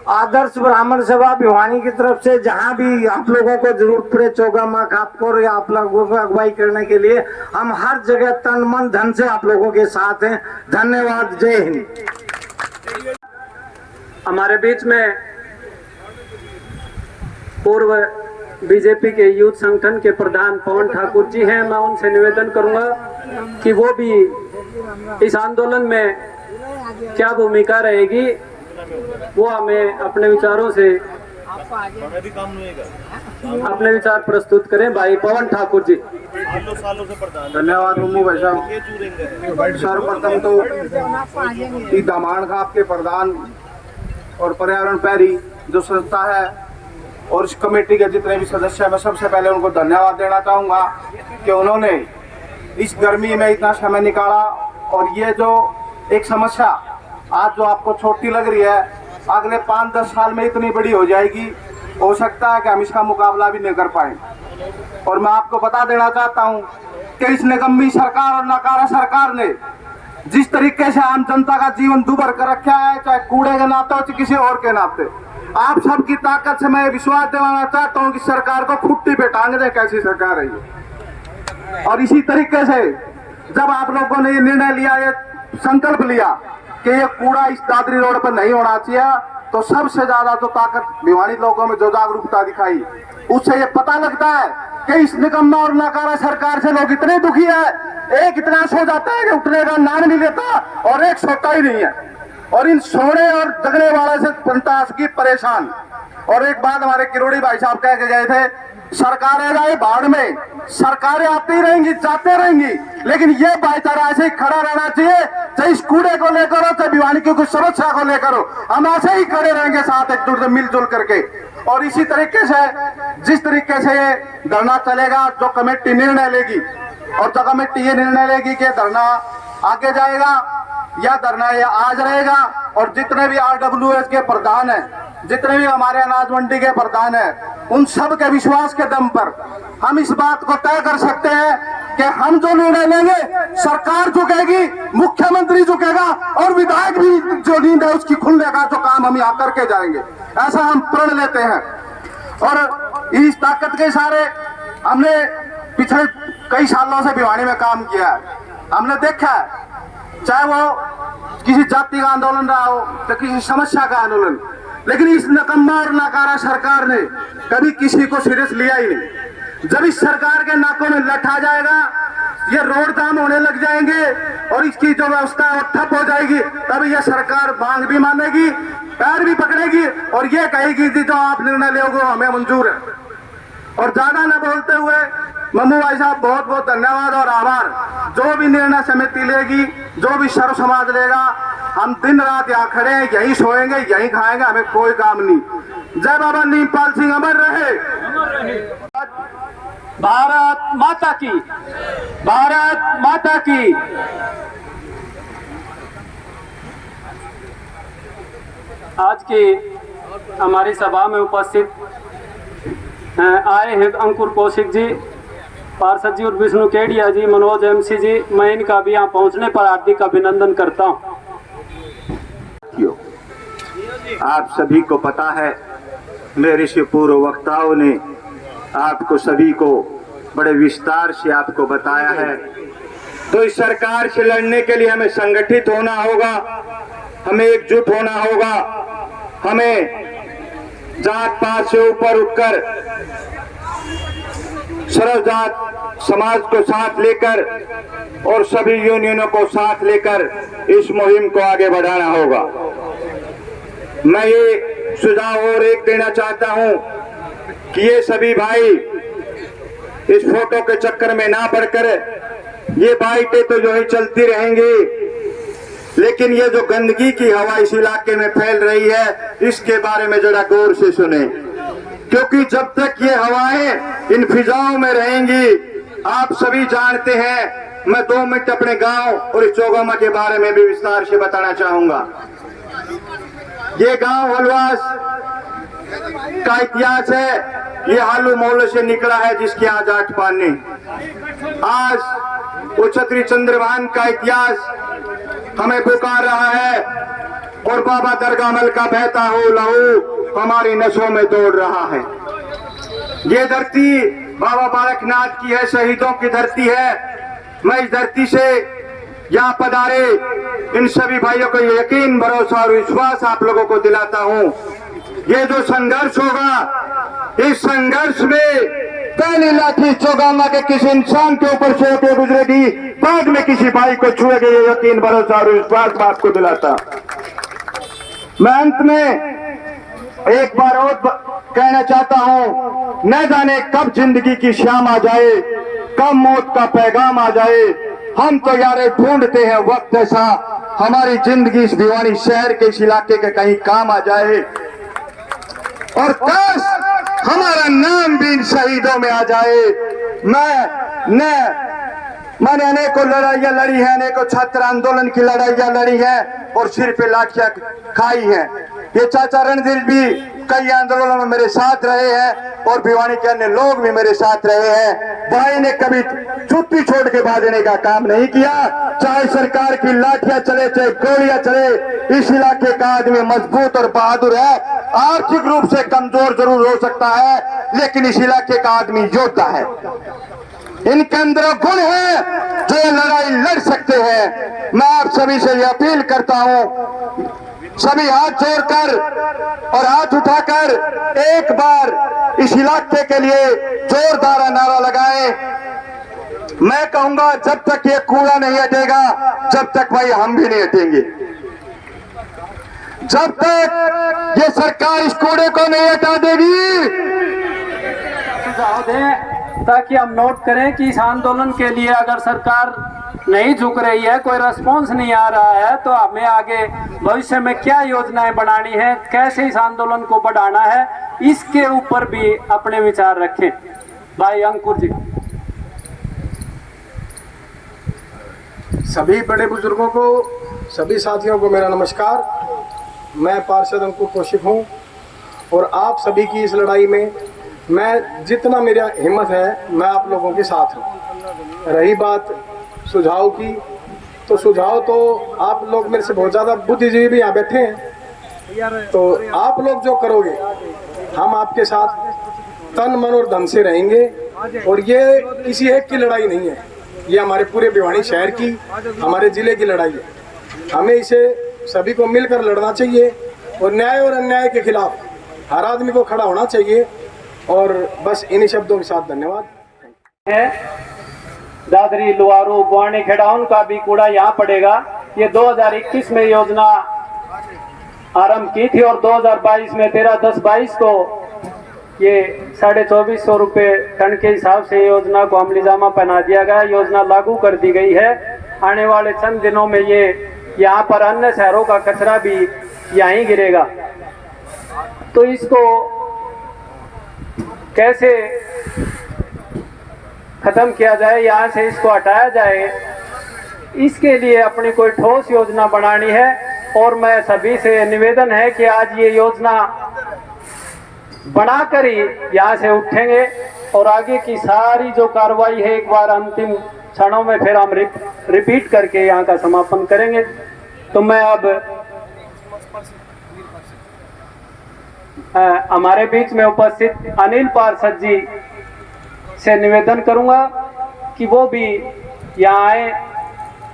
आदर्श ब्राह्मण सभा भिवानी की तरफ से जहां भी आप लोगों को जरूरत पड़े चौगामा खाप को या आप लोगों को अगुवाई करने के लिए, हम हर जगह तन मन धन से आप लोगों के साथ हैं। धन्यवाद, जय हिंद। हमारे बीच में पूर्व बीजेपी के यूथ संगठन के प्रधान पवन ठाकुर जी हैं, मैं उनसे निवेदन करूंगा कि वो भी इस आंदोलन में क्या भूमिका रहेगी वो हमें अपने विचारों से अपने विचार प्रस्तुत करें। भाई पवन ठाकुर जी। धन्यवाद मम्मू भाई साहब। सर्वप्रथम तो ई दामान खाप के प्रधान और पर्यावरण पैरी जो संस्था है और इस कमेटी के जितने भी सदस्य हैं, मैं सबसे पहले उनको धन्यवाद देना चाहूँगा कि उन्होंने इस गर्मी में इतना समय निकाला और ये जो एक समस्या आज जो आपको छोटी लग रही है, अगले 5-10 साल में इतनी बड़ी हो जाएगी, हो सकता है कि हम इसका मुकाबला भी नहीं कर पाए। और मैं आपको बता देना चाहता हूँ कि इस निकम्मी सरकार और नकारा सरकार ने जिस तरीके से आम जनता का जीवन दुभर कर रखा है, चाहे कूड़े के नाते हो चाहे किसी और के नाते, आप सबकी ताकत से मैं विश्वास दिलाना चाहता हूँ कि सरकार को खुट्टी पे टांग दे, कैसी सरकार है ये। और इसी तरीके से जब आप लोगों ने ये निर्णय लिया, ये संकल्प लिया कि ये कूड़ा इस दादरी रोड पर नहीं होना चाहिए, तो सबसे ज्यादा जो ताकत भिवानी लोगों में जो जागरूकता दिखाई, उससे ये पता लगता है कि इस निकम्मा और नकारा सरकार से लोग इतने दुखी है, एक इतना सो जाता है कि उठने का नाम नहीं लेता और एक सोता ही नहीं है, और इन सोने और जगने वाले से जनता की परेशान। और एक बात हमारे किरोड़ी भाई साहब कह के गए थे, सरकारें जाए बाढ़ में, सरकारें आती रहेंगी जाते रहेंगी, लेकिन ये भाईचारा ऐसे ही खड़ा रहना चाहिए, चाहे इस कूड़े को लेकर हो चाहे भिवानी की कुछ समस्या को लेकर हो, हम ऐसे ही खड़े रहेंगे साथ एकजुट से मिलजुल करके। और इसी तरीके से जिस तरीके से ये धरना चलेगा, जो कमेटी निर्णय लेगी और जो कमेटी ये निर्णय लेगी कि धरना आगे जाएगा या धरना ये आज रहेगा, और जितने भी RWS के प्रधान हैं, जितने भी हमारे अनाज मंडी के प्रधान हैं, उन सब के विश्वास के दम पर हम इस बात को तय कर सकते हैं कि हम जो निर्णय लेंगे सरकार झुकेगी, मुख्यमंत्री झुकेगा और विधायक भी जो नींद है उसकी खुलने का जो काम हम यहाँ करके जाएंगे, ऐसा हम प्रण लेते हैं। और इस ताकत के इशारे हमने पिछले कई सालों से भिवानी में काम किया है, हमने देखा है, चाहे वो किसी जाति का आंदोलन रहा हो तो किसी समस्या का आंदोलन, लेकिन इस निकम्मा और नकारा सरकार ने कभी किसी को सीरियस लिया ही नहीं। जब इस सरकार के नाकों में लठा जाएगा, ये रोड जाम होने लग जाएंगे और इसकी जो व्यवस्था है वो ठप हो जाएगी, तब ये सरकार मांग भी मानेगी, पैर भी पकड़ेगी और ये कहेगी कि जो आप निर्णय लोगे हमें मंजूर है। और ज्यादा न बोलते हुए मम्मू भाई साहब बहुत बहुत धन्यवाद और आभार। जो भी निर्णय समिति लेगी, जो भी सर्व समाज लेगा, हम दिन रात यहाँ खड़े हैं, यहीं सोएंगे, यहीं खाएंगे, हमें कोई काम नहीं। जय बाबा नीमपाल सिंह अमर रहे। भारत माता की, भारत माता की। आज की हमारी सभा में उपस्थित आए हैं अंकुर कौशिक जी, पार्षद जी और विष्णु केडिया जी, मनोज MC जी, मैं इनका भी यहाँ पहुँचने पर हार्दिक अभिनंदन करता हूँ। आप सभी को पता है, मेरे से पूर्व वक्ताओं ने आपको सभी को बड़े विस्तार से आपको बताया है। तो इस सरकार से लड़ने के लिए हमें संगठित होना होगा, हमें एकजुट होना होगा, हमें जात पात से ऊपर उठकर सर्व जात समाज को साथ लेकर और सभी यूनियनों को साथ लेकर इस मुहिम को आगे बढ़ाना होगा। मैं ये सुझाव और एक देना चाहता हूं कि ये सभी भाई इस फोटो के चक्कर में ना पड़कर, ये बाइटें तो जो है चलती रहेंगी, लेकिन ये जो गंदगी की हवा इस इलाके में फैल रही है, इसके बारे में जरा गौर से सुने, क्योंकि जब तक ये हवाएं इन फिजाओं में रहेंगी, आप सभी जानते हैं, मैं 2 मिनट अपने गांव और इस चौगामा के बारे में भी विस्तार से बताना चाहूंगा। ये गांव हलवास का इतिहास है, ये हालू मोहल्ले से निकला है जिसकी आज 8 पानी। आज वो छत्री चंद्रभान का इतिहास हमें पुकार रहा है और बाबा दरगामल का बहता हो लहू हमारी नसों में दौड़ रहा है। ये धरती बाबा बालकनाथ की है, शहीदों की धरती है। मैं इस धरती से यहाँ पधारे इन सभी भाइयों को यकीन, भरोसा और विश्वास आप लोगों को दिलाता हूँ, ये जो संघर्ष होगा इस संघर्ष में पहली लाठी चौगामा के किसी इंसान के ऊपर से होकर गुजरेगी, बाद में किसी भाई को छुएगी, ये यकीन, भरोसा और विश्वास मैं आपको दिलाता। मैं अंत में एक बार और कहना चाहता हूं, न जाने कब जिंदगी की शाम आ जाए, कब मौत का पैगाम आ जाए। हम तो यार ढूंढते हैं वक्त ऐसा, हमारी जिंदगी इस भिवानी शहर के इस इलाके के कहीं काम आ जाए, और काश हमारा नाम भी इन शहीदों में आ जाए। मैंने अनेकों लड़ाइयां लड़ी हैं, अनेकों छात्र आंदोलन की लड़ाइयां लड़ी हैं और सिर पे लाठियां खाई हैं। ये चाचा रणधीर भी कई आंदोलनों में मेरे साथ रहे हैं और भिवानी के अन्य लोग भी मेरे साथ रहे हैं। भाई ने कभी चुप्पी छोड़ के भागने का काम नहीं किया, चाहे सरकार की लाठियां चले, चाहे गोलियां चले। इस इलाके का आदमी मजबूत और बहादुर है, आर्थिक रूप से कमजोर जरूर हो सकता है, लेकिन इस इलाके का आदमी योद्धा है। इनके अंदर गुण है जो ये लड़ाई लड़ सकते हैं। मैं आप सभी से ये अपील करता हूं, सभी हाथ जोड़कर और हाथ उठाकर एक बार इस इलाके के लिए जोरदार नारा लगाएं। मैं कहूंगा जब तक ये कूड़ा नहीं हटेगा, जब तक भाई हम भी नहीं हटेंगे। जब तक ये सरकार इस कूड़े को नहीं हटा देगी, सुझाव दें ताकि हम नोट करें कि इस आंदोलन के लिए अगर सरकार नहीं झुक रही है, कोई रिस्पॉन्स नहीं आ रहा है, तो हमें आगे भविष्य में क्या योजनाएं बनानी है, कैसे इस आंदोलन को बढ़ाना है, इसके ऊपर भी अपने विचार रखें। भाई अंकुर जी। सभी बड़े बुजुर्गों को, सभी साथियों को मेरा नमस्कार। मैं पार्षद अंकुर कौशिक हूँ और आप सभी की इस लड़ाई में मैं जितना मेरा हिम्मत है मैं आप लोगों के साथ हूँ। रही बात सुझाव की, तो सुझाव तो आप लोग मेरे से बहुत ज़्यादा बुद्धिजीवी भी यहाँ बैठे हैं, तो आप लोग जो करोगे हम आपके साथ तन मन और धन से रहेंगे। और ये किसी एक की लड़ाई नहीं है, ये हमारे पूरे भिवानी शहर की, हमारे ज़िले की लड़ाई है। हमें इसे सभी को मिलकर लड़ना चाहिए और न्याय और अन्याय के खिलाफ हर आदमी को खड़ा होना चाहिए। और बस इन्हीं शब्दों के साथ धन्यवाद है। दादरी, लुआरू, बुआनी, खेड़ाउन का भी कूड़ा यहाँ पड़ेगा। ये 2021 में योजना आरंभ की थी और 2022 में 13/10/22 को ये 2450 रुपये टन के हिसाब से योजना को अमलीजामा पहना दिया गया। योजना लागू कर दी गई है। आने वाले चंद दिनों में ये यहाँ पर अन्य शहरों का कचरा भी यहीं गिरेगा। तो इसको कैसे खत्म किया जाए, यहाँ से इसको हटाया जाए, इसके लिए अपनी कोई ठोस योजना बनानी है। और मैं सभी से निवेदन है कि आज ये योजना बनाकर ही यहाँ से उठेंगे और आगे की सारी जो कार्रवाई है एक बार अंतिम क्षणों में फिर हम रिपीट करके यहाँ का समापन करेंगे। तो मैं अब हमारे बीच में उपस्थित अनिल पार्षद जी से निवेदन करूंगा कि वो भी यहाँ आए,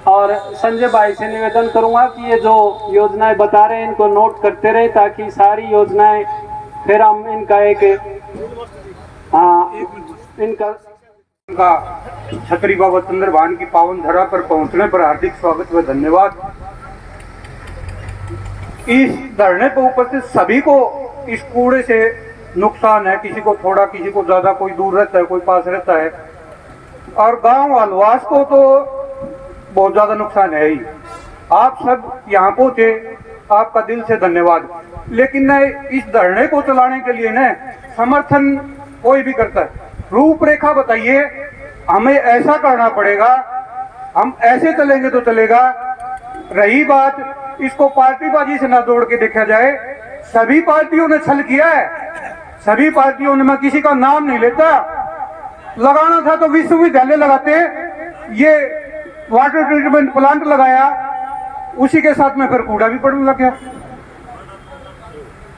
और संजय भाई से निवेदन करूंगा कि ये जो योजनाएं बता रहे हैं इनको नोट करते रहे, ताकि सारी योजनाएं फिर हम इनका इनका छतरी बाबा चंद्रभान की पावन धरा पर पहुंचने पर हार्दिक स्वागत व धन्यवाद। इस धरने पर उपस्थित सभी को इस कूड़े से नुकसान है, किसी को थोड़ा, किसी को ज्यादा, कोई दूर रहता है, कोई पास रहता है, और गांव वालवास को तो बहुत ज्यादा नुकसान है ही। आप सब यहाँ पहुंचे, आपका दिल से धन्यवाद। लेकिन न इस धरने को चलाने के लिए न समर्थन कोई भी करता है, रूपरेखा बताइए, हमें ऐसा करना पड़ेगा, हम ऐसे चलेंगे तो चलेगा। रही बात इसको पार्टीबाजी से ना जोड़ के देखा जाए, सभी पार्टियों ने छल किया है, सभी पार्टियों ने, मैं किसी का नाम नहीं लेता, लगाना था तो विश्वविद्यालय लगाते, ये वाटर ट्रीटमेंट प्लांट लगाया, उसी के साथ में फिर कूड़ा भी पड़ने लग गया।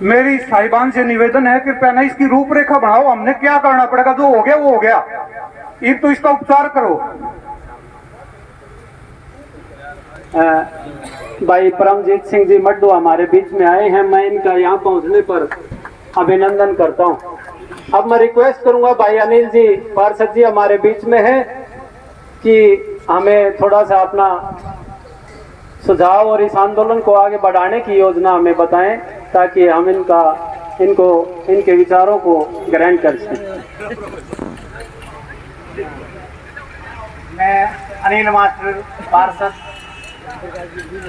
मेरी साहिबान से निवेदन है कि पहले इसकी रूपरेखा बनाओ, हमने क्या करना पड़ेगा, जो हो गया वो हो गया, एक तो इसका उपचार करो। भाई परमजीत सिंह जी मड्डू हमारे बीच में आए हैं, मैं इनका यहाँ पहुँचने पर अभिनंदन करता हूँ। अब मैं रिक्वेस्ट करूंगा भाई अनिल जी पार्षद जी हमारे बीच में है कि हमें थोड़ा सा अपना सुझाव और इस आंदोलन को आगे बढ़ाने की योजना हमें बताएं ताकि हम इनके विचारों को ग्रहण कर सकें। मैं अनिल मास्टर पार्षद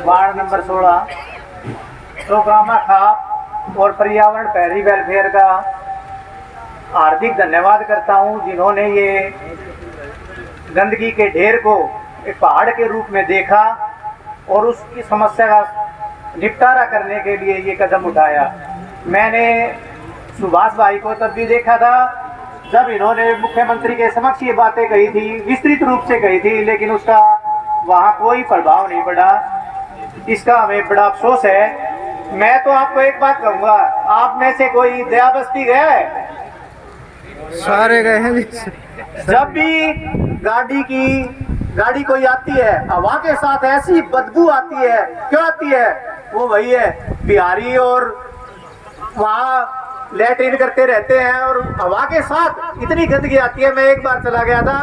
वार्ड नंबर 16 चौगामा खाप और पर्यावरण पहरी वेलफेयर का हार्दिक धन्यवाद करता हूं, जिन्होंने ये गंदगी के ढेर को एक पहाड़ के रूप में देखा और उसकी समस्या का निपटारा करने के लिए ये कदम उठाया। मैंने सुभाष भाई को तब भी देखा था जब इन्होंने मुख्यमंत्री के समक्ष ये बातें कही थी, विस्तृत रूप से कही थी, लेकिन उसका वहाँ कोई प्रभाव नहीं पड़ा। इसका हमें बड़ा अफसोस है। मैं तो आपको एक बात कहूँगा, आप में से कोई दया बस्ती गया है? सारे गए हैं। जब भी गाड़ी कोई आती है, हवा के साथ ऐसी बदबू आती है, क्यों आती है? वो वही है बिहारी, और वहाँ लैट्रिन करते रहते हैं और हवा के साथ इतनी गंदगी आती है। मैं एक बार चला गया था,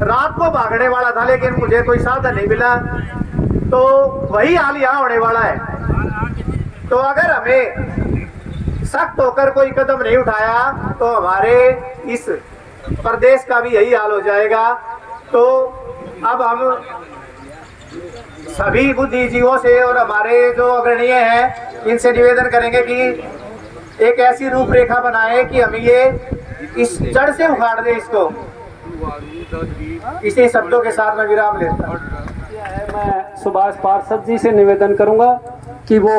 रात को भागने वाला था, लेकिन मुझे कोई साधन नहीं मिला। तो वही हाल यहाँ होने वाला है। तो अगर हमें सख्त होकर कोई कदम नहीं उठाया तो हमारे इस प्रदेश का भी यही हाल हो जाएगा। तो अब हम सभी बुद्धिजीवियों से और हमारे जो अग्रणीय हैं इनसे निवेदन करेंगे कि एक ऐसी रूपरेखा बनाए कि हम ये इस जड़ से उखाड़ दे इसको। इसी शब्दों के साथ मैं विराम लेता हूँ। मैं सुभाष पार्षद जी से निवेदन करूंगा कि वो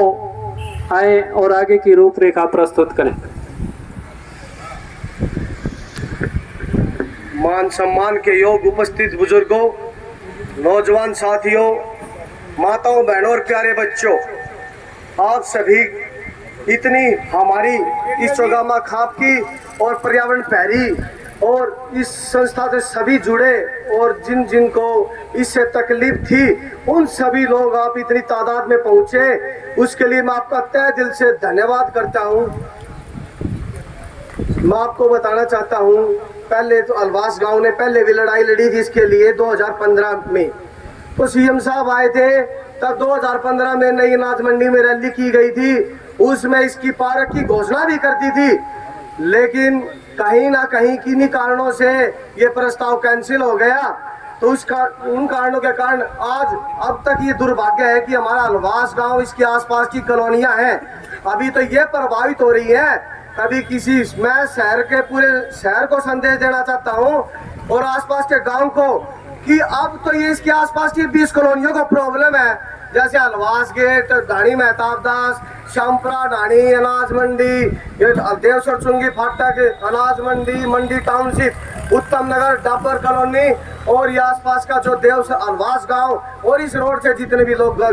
आए और आगे की रूपरेखा प्रस्तुत करें। मान सम्मान के योग उपस्थित बुजुर्गों, नौजवान साथियों, माताओं, बहनों और प्यारे बच्चों, आप सभी इतनी हमारी इस चौगामा खाप की और पर्यावरण पहरी और इस संस्था से सभी जुड़े और जिनको इससे तकलीफ थी, उन सभी लोग आप इतनी तादाद में पहुंचे, उसके लिए मैं आपका तहे दिल से धन्यवाद करता हूं। मैं आपको बताना चाहता हूं, पहले तो अलवास गांव ने पहले भी लड़ाई लड़ी थी इसके लिए 2015 में। तो सीएम साहब आए थे, तब 2015 में नई अनाज मंडी में रैली की गई थी, उसमें इसकी पार्क की घोषणा भी कर दी थी, लेकिन कहीं ना कहीं किन्हीं कारणों से ये प्रस्ताव कैंसिल हो गया। तो उन कारणों के कारण आज अब तक ये दुर्भाग्य है कि हमारा अलवास गांव, इसके आसपास की कॉलोनियां हैं, अभी तो ये प्रभावित हो रही है। कभी किसी, मैं शहर के पूरे शहर को संदेश देना चाहता हूं और आसपास के गांव को कि अब तो ये इसके आसपास की 20 कॉलोनियों को प्रॉब्लम है, जैसे अलवास गेट, ढाणी मेहताब दास, शामपुरा ढाणी अनाज मंडी, देवसर चुंगी फाटक अनाज मंडी, मंडी टाउनशिप, उत्तम नगर, डाबर कॉलोनी और ये आसपास का जो देवसर अलवास गांव और इस रोड से जितने भी लोग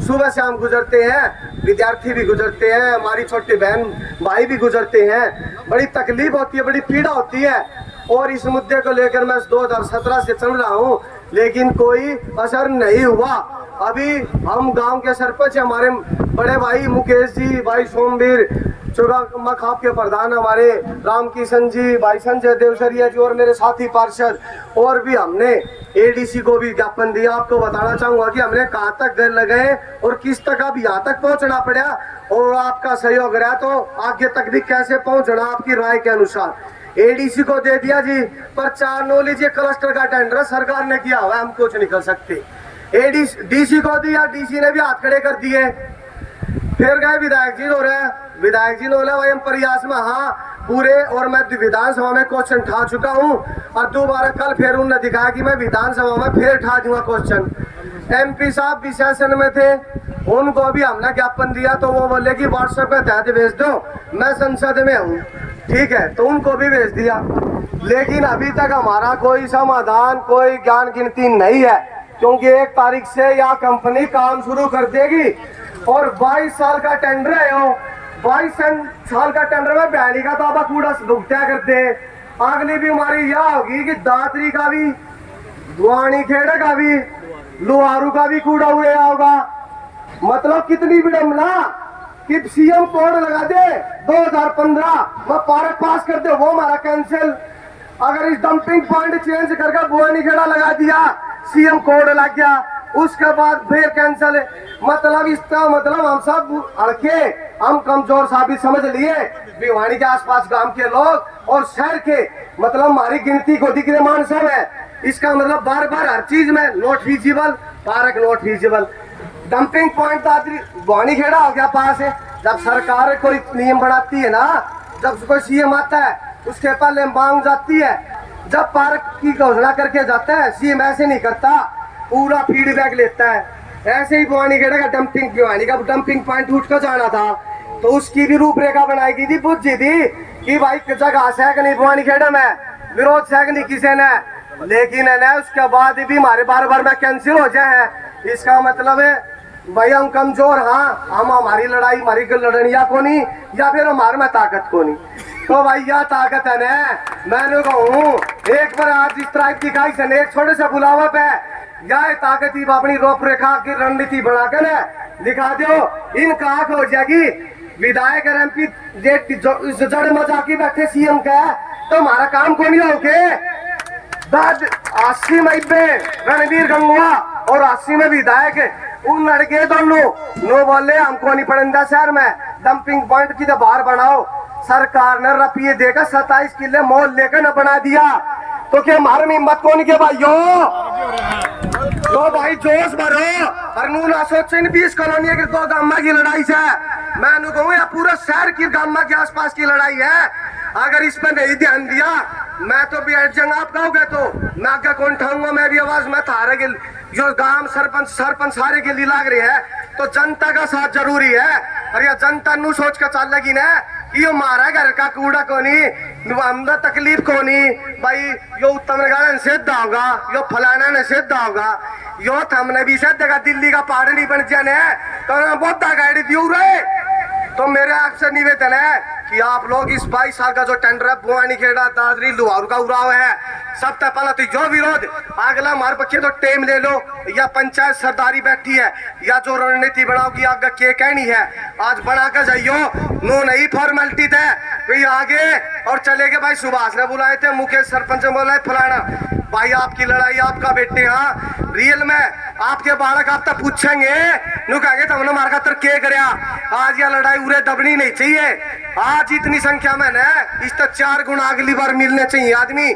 सुबह शाम गुजरते हैं, विद्यार्थी भी गुजरते हैं, हमारी छोटी बहन भाई भी गुजरते हैं, बड़ी तकलीफ होती है, बड़ी पीड़ा होती है। और इस मुद्दे को लेकर मैं 2017 से चल रहा हूँ, लेकिन कोई असर नहीं हुआ। अभी हम गांव के सरपंच, हमारे बड़े भाई मुकेश जी, भाई सोमवीर, चौगामा खाप के प्रधान हमारे राम किशन जी, भाई संजय देवसरिया जी और मेरे साथी पार्षद, और भी हमने एडीसी को भी ज्ञापन दिया। आपको बताना चाहूंगा कि हमने कहाँ तक घर लगाए और किस तक अब यहाँ तक पहुँचना पड़ा, और आपका सहयोग रहा तो आगे तक भी कैसे पहुँचना आपकी राय के अनुसार। एडीसी को दे दिया जी, पर 4 नो लीजिए क्लस्टर का टेंडर सरकार ने किया हुआ है, हम कुछ नहीं कर सकते। डीसी को दिया, डीसी ने भी हाथ खड़े कर दिए। फिर गए विधायक जी हो रहे, विधायक जी ने बोला भाई हम प्रयास में हाँ पूरे, और मैं विधानसभा में क्वेश्चन उठा चुका हूँ और दोबारा कल फिर उन्होंने दिखाया कि मैं विधानसभा में फिर उठा दूंगा क्वेश्चन। एमपी साहब भी सेशन में थे, उनको भी हमने ज्ञापन दिया तो वो बोले कि व्हाट्सएप पे तहत भेज दो, मैं संसद में हूँ, ठीक है, तो उनको भी भेज दिया। लेकिन अभी तक हमारा कोई समाधान, कोई ज्ञान गिनती नहीं है, क्योंकि 1 तारीख से यह कंपनी काम शुरू कर देगी और 22 साल का टेंडर है। 22 साल का टेंडर में बहनी का तो आप कूड़ा भुगत्या करते हैं। अगली बीमारी यह होगी कि दात्री का भी, दुआनी खेड़े का भी, लोहारू का भी कूड़ा उड़ेगा होगा। मतलब कितनी विडम्बना कि सीएम कोड लगा दे 2015 मैं पार्क पास कर दे, वो हमारा कैंसिल। अगर इस डंपिंग पॉइंट चेंज करके बुआनीखेड़ा लगा दिया, सीएम कोड लग गया, उसके बाद फिर कैंसिल। मतलब इसका मतलब हम सब अड़के, हम कमजोर साबित समझ लिए भिवानी के आसपास गांव के लोग और शहर के, मतलब हमारी गिनती को दिख रहे मान सब है। इसका मतलब बार बार हर चीज में not feasible, park not feasible. Dumping point Buanikheda हो गया पास है। जब सरकार कोई नियम बनाती है ना, जब कोई सीएम आता है उसके पहले मांग जाती है, जब पार्क की घोषणा करके जाता है सीएम ऐसे नहीं करता, पूरा फीडबैक लेता है। ऐसे ही बुआनीखेड़ा का डंपिंग पॉइंट उठ कर जाना था, तो उसकी भी रूपरेखा बनाई गई थी, बुझी थी कि भाई जगह है कि नहीं बुआनीखेड़ा में, विरोध है कि नहीं किसी ने, लेकिन है ना उसके बाद भी हमारे बार बार में कैंसिल हो जाए हैं। इसका मतलब है भाई हम कमजोर, हाँ हम हमारी लड़ाई हमारी लड़निया को नहीं, या फिर हमारे में ताकत को नहीं। तो भाई यह ताकत है ना, मैंने कहूँ एक बार आज स्ट्राइक दिखाई से एक छोटे से बुलावा पे यह ताकत ही अपनी रूपरेखा की रणनीति बना कर दिखा दो। इनका आंख हो जाएगी विधायक एमपी जड़ मजा की बैठे सीएम का, तो हमारा काम को नहीं होके 80 मई पे रणवीर गंगवा और 80 में विधायक उन लड़के दोनों नो बोले हमको नहीं पड़ेगा शहर में डंपिंग पॉइंट की तो बाहर बनाओ। सरकार ने रुपये देकर 27 किले मोल लेकर न बना दिया, तो क्या हमारे में हिम्मत कौन के भाइयों? तो भाई जोश भरो और नू ना सोचे 20 कॉलोनी के 2 गामा की लड़ाई से, मैं कहूँ या पूरा शहर की गामा के आसपास की लड़ाई है। अगर इस पर नहीं ध्यान दिया मैं तो भी जंग आप कहोगे तो मैं आगे कौन ठाऊंगा, मैं भी आवाज मैं थारे के जो गांव सरपंच सारे के लिए लाग रही है, तो जनता का साथ जरूरी है। और यह जनता नू सोच कर चल लगी ना कि यो मारा घर का कूड़ा कोनी, हमदा तकलीफ कोनी, भाई यो उत्तम गाड़न सिद्ध होगा, यो फलाना ने सिद्ध होगा, यो हमने भी सिद्ध का दिल्ली का पहाड़ नहीं बन जाने तो बहुत गाड़ी दियो रहे। तो मेरे आपसे निवेदन है कि आप लोग इस 22 साल का जो टेंडर है बुआनीखेड़ा दादरी लुहारू का उड़ाव है, सबसे पहला तो जो विरोध अगला हमारे पक्के तो टेम ले लो, या पंचायत सरदारी बैठी है या जो रणनीति बनाओगी आगे के कहनी है आज बना कर जाइयो। नो नहीं फॉर्मेलिटी थे भाई आगे और चले गए। भाई सुभाष ने बुलाए थे, मुकेश सरपंच ने बुलाए फलाना, भाई आपकी लड़ाई आपका बेटे, हाँ रियल में आपके बालक आप तक पूछेंगे नु कहेंगे तुमने मार का तर के करया। आज यह लड़ाई उरे दबनी नहीं चाहिए, आज इतनी संख्या में ना इस तक 4 गुना अगली बार मिलने चाहिए आदमी।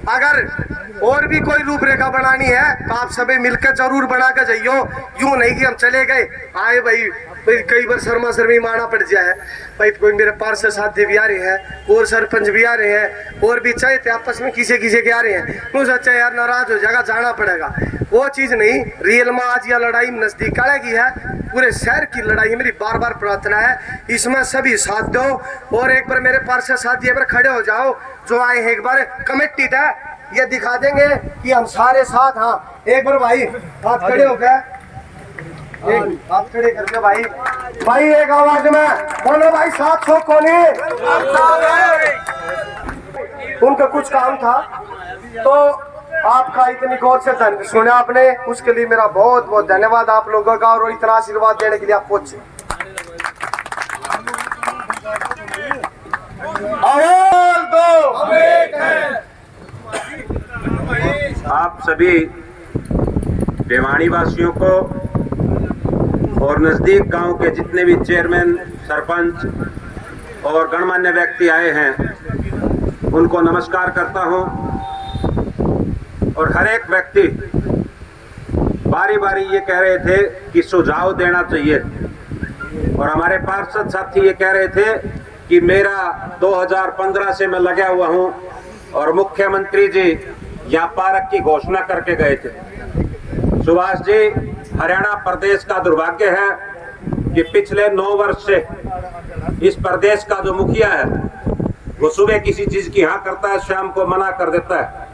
अगर और भी कोई रूपरेखा बनानी है तो आप सभी मिलकर जरूर बना कर जाइयो, यूं नहीं कि हम चले गए आए भाई कई बार शर्मा शर्मी माना पड़ जाए भाई। कोई मेरे पार्षद साथी भी आ रहे हैं और सरपंच भी आ रहे हैं और भी चाहते आपस में किसी के आ रहे हैं, तो सोचा यार नाराज हो जाएगा जाना पड़ेगा, वो चीज नहीं। रियल में आज यह लड़ाई नजदीक आएगी है, पूरे शहर की लड़ाई मेरी बार बार प्रार्थना है, इसमें सभी साथ दो। और एक बार मेरे पार्षद साथी एक बार खड़े हो जाओ जो आए हैं, एक बार कमेटी था ये दिखा देंगे कि हम सारे साथ, हाँ एक बार भाई हाथ खड़े हो गए, हाथ खड़े करके भाई एक आवाज में बोलो भाई 700 कोनी। उनका कुछ काम था तो आपका इतनी गौर से सुना आपने, उसके लिए मेरा बहुत बहुत धन्यवाद आप लोगों का, और इतना आशीर्वाद देने के लिए आप पहुंचे। आवाज दो, आप सभी भिवानी वासियों को और नज़दीक गांव के जितने भी चेयरमैन सरपंच और गणमान्य व्यक्ति आए हैं उनको नमस्कार करता हूं। और हर एक व्यक्ति बारी बारी ये कह रहे थे कि सुझाव देना चाहिए, और हमारे पार्षद साथी ये कह रहे थे कि मेरा 2015 से मैं लगा हुआ हूं और मुख्यमंत्री जी यहाँ पार्क की घोषणा करके गए थे। सुभाष जी, हरियाणा प्रदेश का दुर्भाग्य है कि पिछले 9 वर्ष से इस प्रदेश का जो मुखिया है वो सुबह किसी चीज की हाँ करता है, शाम को मना कर देता है।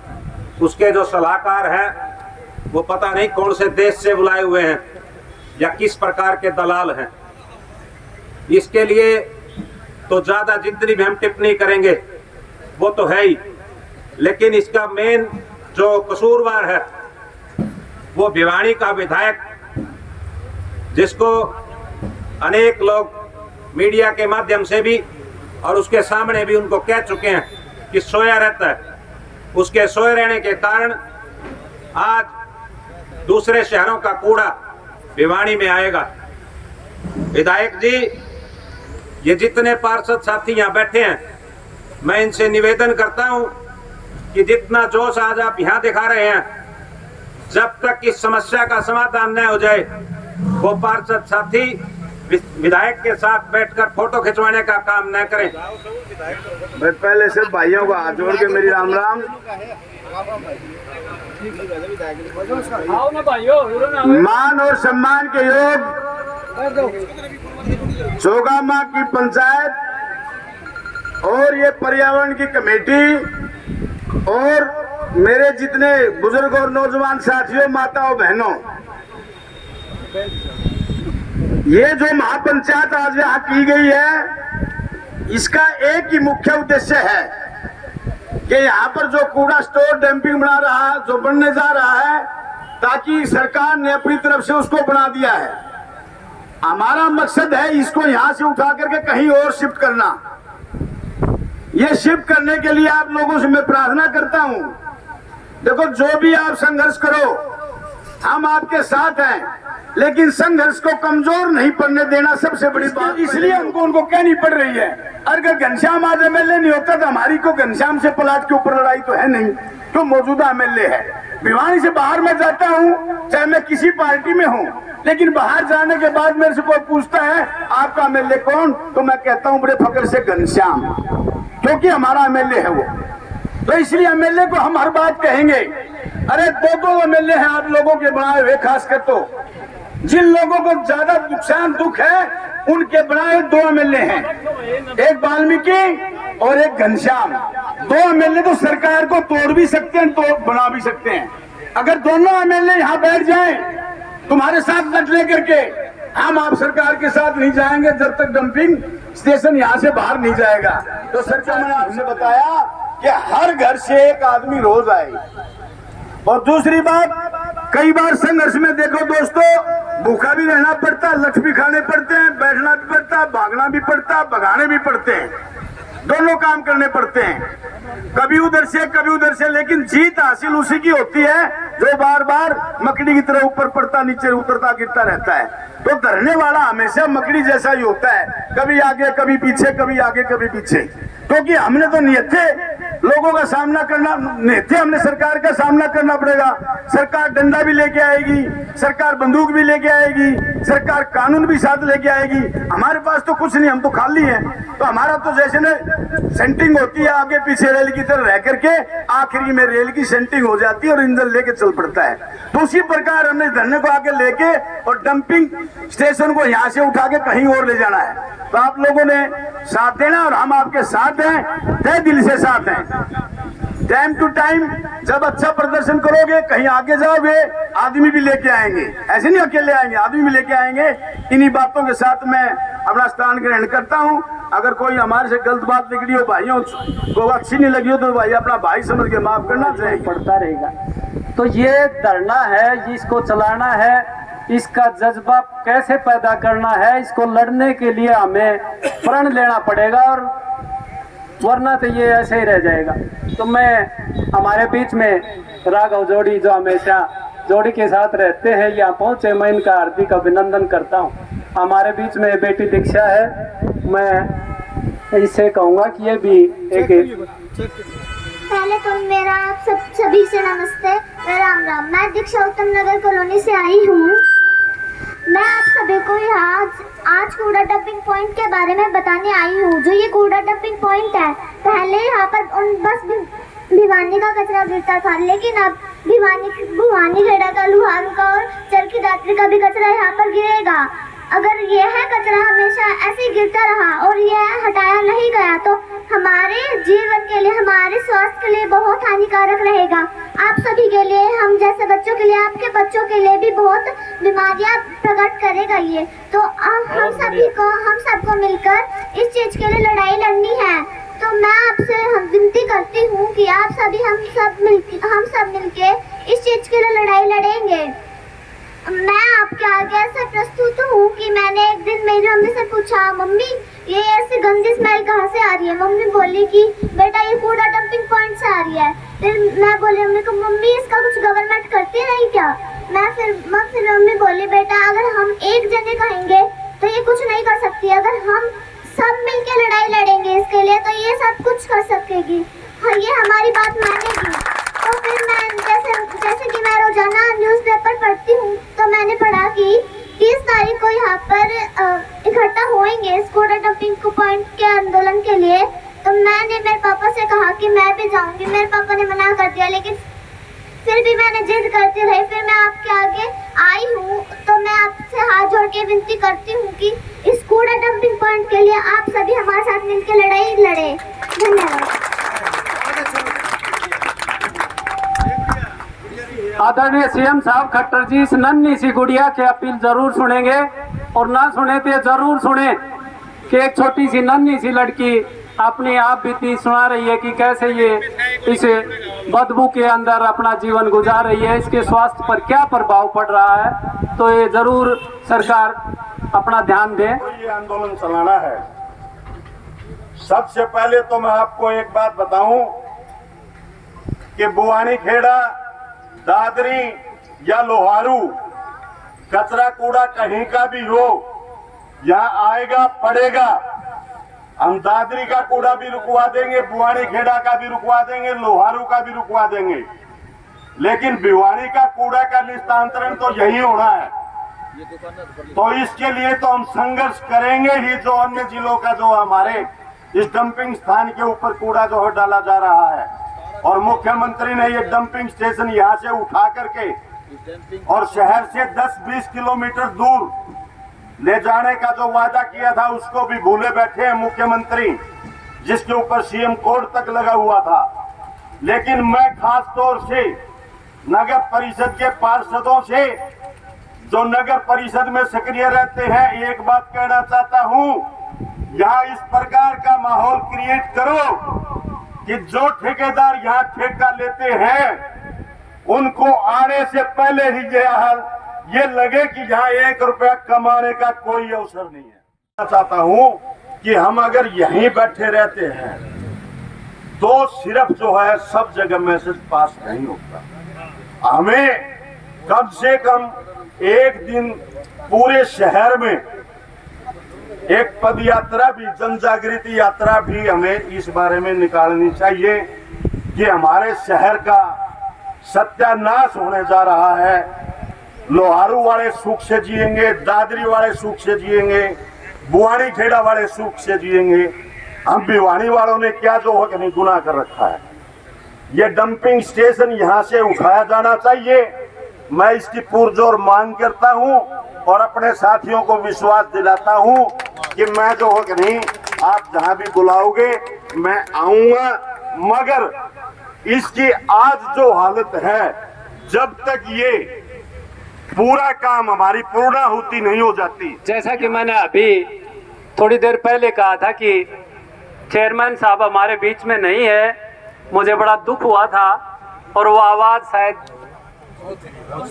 उसके जो सलाहकार हैं वो पता नहीं कौन से देश से बुलाए हुए हैं या किस प्रकार के दलाल हैं। इसके लिए तो ज्यादा जितनी भी हम टिप्पणी करेंगे वो तो है ही, लेकिन इसका मेन जो कसूरवार है वो भिवानी का विधायक, जिसको अनेक लोग मीडिया के माध्यम से भी और उसके सामने भी उनको कह चुके हैं कि सोया रहता है। उसके सोए रहने के कारण आज दूसरे शहरों का कूड़ा भिवानी में आएगा। विधायक जी, ये जितने पार्षद साथी यहाँ बैठे हैं, मैं इनसे निवेदन करता हूँ कि जितना जोश आज आप यहाँ दिखा रहे हैं, जब तक इस समस्या का समाधान न हो जाए, वो पार्षद साथी विधायक के साथ बैठकर फोटो खिंचवाने का काम न करें। मैं पहले से भाइयों को हाथ जोड़ के मेरी राम राम। मान और सम्मान के योग चोगामा की पंचायत और ये पर्यावरण की कमेटी और मेरे जितने बुजुर्ग और नौजवान साथियों, माताओं, बहनों, ये जो महापंचायत आज यहाँ की गई है, इसका एक ही मुख्य उद्देश्य है कि यहाँ पर जो कूड़ा स्टोर डंपिंग बना रहा है, जो बनने जा रहा है, ताकि सरकार ने अपनी तरफ से उसको बना दिया है। हमारा मकसद है इसको यहाँ से उठा करके कहीं और शिफ्ट करना। ये शिफ्ट करने के लिए आप लोगों से मैं प्रार्थना करता हूँ, देखो जो भी आप संघर्ष करो, हम आपके साथ हैं, लेकिन संघर्ष को कमजोर नहीं पड़ने देना सबसे बड़ी बात। इसलिए हमको उनको कहनी पड़ रही है। अगर घनश्याम आज एमएलए नहीं होता तो हमारी को घनश्याम से प्लाट के ऊपर लड़ाई तो है नहीं, तो मौजूदा एमएलए है। भिवानी से बाहर मैं जाता हूँ, चाहे मैं किसी पार्टी में हूँ, लेकिन बाहर जाने के बाद मेरे से कोई पूछता है आपका एमएलए कौन, तो मैं कहता हूँ बड़े फक्र से घनश्याम, क्योंकि हमारा एमएलए है वो। तो इसलिए एमएलए को हम हर बात कहेंगे। अरे दो एमएलए हैं आप लोगों के बनाए हुए, खासकर तो जिन लोगों को ज्यादा नुकसान दुख है उनके बनाए दो एमएलए हैं, एक वाल्मीकि और एक घनश्याम। दो एमएलए तो सरकार को तोड़ भी सकते हैं, तो बना भी सकते हैं। अगर दोनों एमएलए यहाँ बैठ जाएं तुम्हारे साथ लट लेकर के, हम आप सरकार के साथ नहीं जाएंगे जब तक डंपिंग स्टेशन यहाँ से बाहर नहीं जाएगा। तो सरकार ने आपसे बताया कि हर घर से एक आदमी रोज आए। और दूसरी बात, कई बार संघर्ष में देखो दोस्तों, भूखा भी रहना पड़ता, लठ भी खाने पड़ते हैं, बैठना भी पड़ता, भागना भी पड़ता, भगाने भी पड़ते हैं, दोनों काम करने पड़ते हैं, कभी उधर से, लेकिन जीत हासिल उसी की होती है जो बार बार मकड़ी की तरह ऊपर पड़ता, नीचे उतरता, गिरता रहता है। तो धरने वाला हमेशा मकड़ी जैसा ही होता है, कभी आगे कभी पीछे, कभी आगे कभी पीछे। क्योंकि हमने तो नियत थे लोगों का सामना करना, नियत थे हमने सरकार का सामना करना पड़ेगा। सरकार डंडा भी लेके आएगी, सरकार बंदूक भी लेके आएगी, सरकार कानून भी साथ लेके आएगी। हमारे पास तो कुछ नहीं, हम तो खाली हैं। तो हमारा तो जैसे न सेंटिंग होती है आगे पीछे रेल की तरह रह करके, आखिरी में रेल की सेंटिंग हो जाती है और इंजन लेके चल पड़ता है। तो उसी प्रकार हमने धरने को आगे लेके और डंपिंग स्टेशन को यहाँ से उठा के कहीं और ले जाना है। तो आप लोगों ने साथ देना और हम आपके साथ हैं, तहे दिल से साथ हैं। टाइम टू टाइम जब अच्छा प्रदर्शन करोगे, कहीं आगे जाओगे, आदमी भी लेके आएंगे, ऐसे नहीं अकेले आएंगे, आदमी भी लेके आएंगे। इन्हीं बातों के साथ मैं अपना स्थान ग्रहण करता हूं। अगर कोई हमारे से गलत बात निकली हो, भाइयों को अच्छी नहीं लगी हो, तो भाई अपना भाई समझ के माफ करना चाहिए। पड़ता रहेगा। तो ये धरना है, इसको चलाना है, इसका जज्बा कैसे पैदा करना है, इसको लड़ने के लिए हमें प्रण लेना पड़ेगा, और वरना तो ये ऐसे ही रह जाएगा। तो मैं हमारे बीच में राघव जोड़ी, जो हमेशा जोड़ी के साथ रहते हैं, यहाँ पहुँचे, मैं इनका हार्दिक अभिनंदन करता हूँ। हमारे बीच में बेटी दीक्षा है, मैं इससे कहूँगा कि ये भी एक पहले तो मेरा आप सभी से नमस्ते, राम राम। मैं दीक्षा उत्तम नगर कॉलोनी से आई हूँ। मैं आप सभी को यहाँ आज कूड़ा डंपिंग पॉइंट के बारे में बताने आई हूँ। जो ये कूड़ा डंपिंग पॉइंट है, पहले यहाँ पर बस भिवानी का कचरा गिरता था, लेकिन अब भिवानी खेड़ा का, लुहारू का और चरखी दात्री का भी कचरा यहाँ पर गिरेगा। अगर यह कचरा हमेशा ऐसे ही गिरता रहा और यह हटाया नहीं गया तो हमारे जीवन के लिए, हमारे स्वास्थ्य के लिए बहुत हानिकारक रहेगा। आप सभी के लिए, हम जैसे बच्चों के लिए, आपके बच्चों के लिए भी बहुत बीमारियां प्रकट करेगा ये। तो हम सबको मिलकर इस चीज के लिए लड़ाई लड़नी है। तो मैं आपसे विनती करती हूँ कि आप सभी हम सब मिलके इस चीज के लिए लड़ाई लड़ेंगे। मैं आपके आगे ऐसे प्रस्तुत हूँ कि मैंने एक दिन मेरी मम्मी से पूछा, मम्मी ये ऐसी गंदी स्मेल कहाँ से आ रही है? मम्मी बोली कि बेटा ये कूड़ा डंपिंग पॉइंट से आ रही है। फिर मैं बोली मम्मी को, मम्मी इसका कुछ गवर्नमेंट करती नहीं क्या? फिर मम्मी बोली बेटा अगर हम एक जने कहेंगे तो ये कुछ नहीं कर सकती, अगर हम सब मिलके लड़ाई लड़ेंगे इसके लिए तो ये सब कुछ कर सकेगी, हाँ ये हमारी बात मानेगी। तो फिर मैं जैसे कि मैं रोजाना न्यूज़पेपर पढ़ती हूँ तो मैंने पढ़ा कि 30 तारीख को यहाँ पर इकट्ठा होएंगे इस कूड़ा डंपिंग पॉइंट के आंदोलन के लिए। तो मैंने मेरे पापा से कहा कि मैं भी जाऊंगी, मेरे पापा ने मना कर दिया, लेकिन फिर भी मैंने जिद करती रही। फिर मैं आपके आगे आई हूँ तो मैं आपसे हाथ जोड़ के विनती करती हूँ कि इस कूड़ा डंपिंग पॉइंट के लिए आप सभी हमारे साथ मिलकर लड़ाई लड़े। धन्यवाद। आदरणीय सीएम साहब खट्टर जी इस नन्ही सी गुड़िया की अपील जरूर सुनेंगे, और ना सुने तो जरूर सुने कि एक छोटी सी नन्ही सी लड़की अपनी आप बीती सुना रही है कि कैसे ये इस बदबू के अंदर अपना जीवन गुजार रही है, इसके स्वास्थ्य पर क्या प्रभाव पड़ रहा है। तो ये जरूर सरकार अपना ध्यान दे। ये आंदोलन चलाना है। सबसे पहले तो मैं आपको एक बात बताऊं कि बुआनी खेड़ा, दादरी या लोहारू कचरा कूड़ा कहीं का भी हो यहाँ आएगा पड़ेगा। हम दादरी का कूड़ा भी रुकवा देंगे, बुआनी खेड़ा का भी रुकवा देंगे, लोहारू का भी रुकवा देंगे, लेकिन भिवानी का कूड़ा का निस्तांतरण तो यही होना है। तो इसके लिए तो हम संघर्ष करेंगे ही। जो अन्य जिलों का जो हमारे इस डंपिंग स्थान के ऊपर कूड़ा जो है डाला जा रहा है, और मुख्यमंत्री ने ये डंपिंग स्टेशन यहाँ से उठा करके और शहर से 10-20 किलोमीटर दूर ले जाने का जो वादा किया था उसको भी भूले बैठे हैं मुख्यमंत्री, जिसके ऊपर सीएम कोर्ट तक लगा हुआ था। लेकिन मैं खास तौर से नगर परिषद के पार्षदों से जो नगर परिषद में सक्रिय रहते हैं एक बात कहना चाहता हूं, यहाँ इस प्रकार का माहौल क्रिएट करो कि जो ठेकेदार यहाँ ठेका लेते हैं उनको आने से पहले ही ये लगे कि यहाँ 1 रुपया कमाने का कोई अवसर नहीं है। मैं चाहता हूँ कि हम अगर यहीं बैठे रहते हैं तो सिर्फ जो है सब जगह मैसेज पास नहीं होता। हमें कम से कम एक दिन पूरे शहर में एक पद यात्रा भी, जन जागृति यात्रा भी हमें इस बारे में निकालनी चाहिए कि हमारे शहर का सत्यानाश होने जा रहा है। लोहारू वाले सुख से जिएंगे, दादरी वाले सुख से जिएंगे, बुआनी खेड़ा वाले सुख से जिएंगे। हम भिवानी वालों ने क्या जो है नहीं गुनाह कर रखा है। ये डंपिंग स्टेशन यहाँ से उठाया जाना चाहिए। मैं इसकी पुरजोर मांग करता हूँ और अपने साथियों को विश्वास दिलाता हूँ कि मैं जो हो नहीं, आप जहाँ भी बुलाओगे मैं आऊंगा, मगर इसकी आज जो हालत है, जब तक ये पूरा काम हमारी पूर्णाहुति नहीं हो जाती। जैसा कि मैंने अभी थोड़ी देर पहले कहा था कि चेयरमैन साहब हमारे बीच में नहीं है, मुझे बड़ा दुख हुआ था और वो आवाज शायद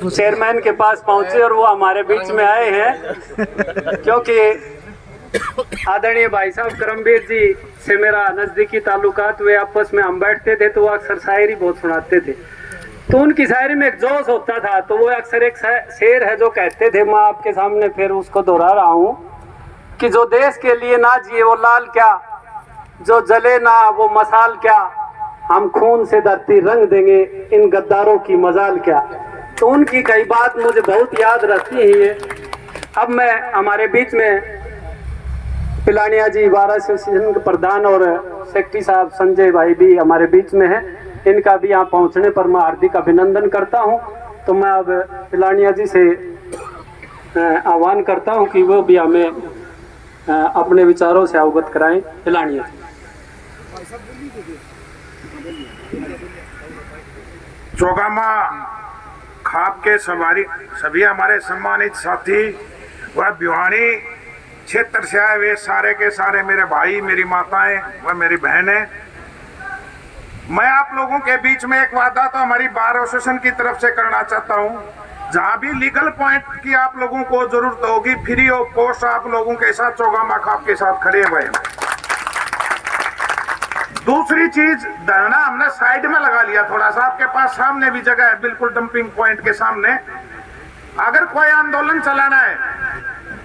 चेयरमैन के पास पहुंची और वो हमारे बीच में आए हैं, क्योंकि आदरणीय भाई साहब करमवीर जी से मेरा नजदीकी ताल्लुकात, वे आपस में हम बैठते थे तो वो अक्सर शायरी बहुत सुनाते थे। तो उनकी शायरी में एक जोश होता था, तो वो अक्सर एक शेर है जो कहते थे, मैं आपके सामने फिर उसको दोहरा रहा हूँ कि जो देश के लिए ना जिए वो लाल क्या, जो जले ना वो मसाल क्या, हम खून से धरती रंग देंगे इन गद्दारों की मजाल क्या। तो उनकी कई बात मुझे बहुत याद रहती है। अब मैं हमारे बीच में पिलानिया जी बार एसोसिएशन के प्रधान और सेक्रेटरी साहब संजय भाई भी हमारे बीच में हैं, इनका भी यहाँ पहुँचने पर मैं हार्दिक अभिनंदन करता हूँ। तो मैं अब पिलानिया जी से आह्वान करता हूँ कि वो भी हमें अपने विचारों से अवगत कराएं। पिलानिया जी। चौगामा खाप के सभी हमारे सम्मानित साथी व भिवानी क्षेत्र से आए वे सारे के सारे मेरे भाई, मेरी माताएं व मेरी बहनें, मैं आप लोगों के बीच में एक वादा तो हमारी बार एसोसिएशन की तरफ से करना चाहता हूं जहां भी लीगल पॉइंट की आप लोगों को जरूरत होगी, फ्री ऑफ कॉस्ट आप लोगों के साथ चौगामा खाप के साथ खड़े हुए हैं। दूसरी चीज, धरना हमने साइड में लगा लिया थोड़ा सा, आपके पास सामने भी जगह है, बिल्कुल डंपिंग पॉइंट के सामने। अगर कोई आंदोलन चलाना है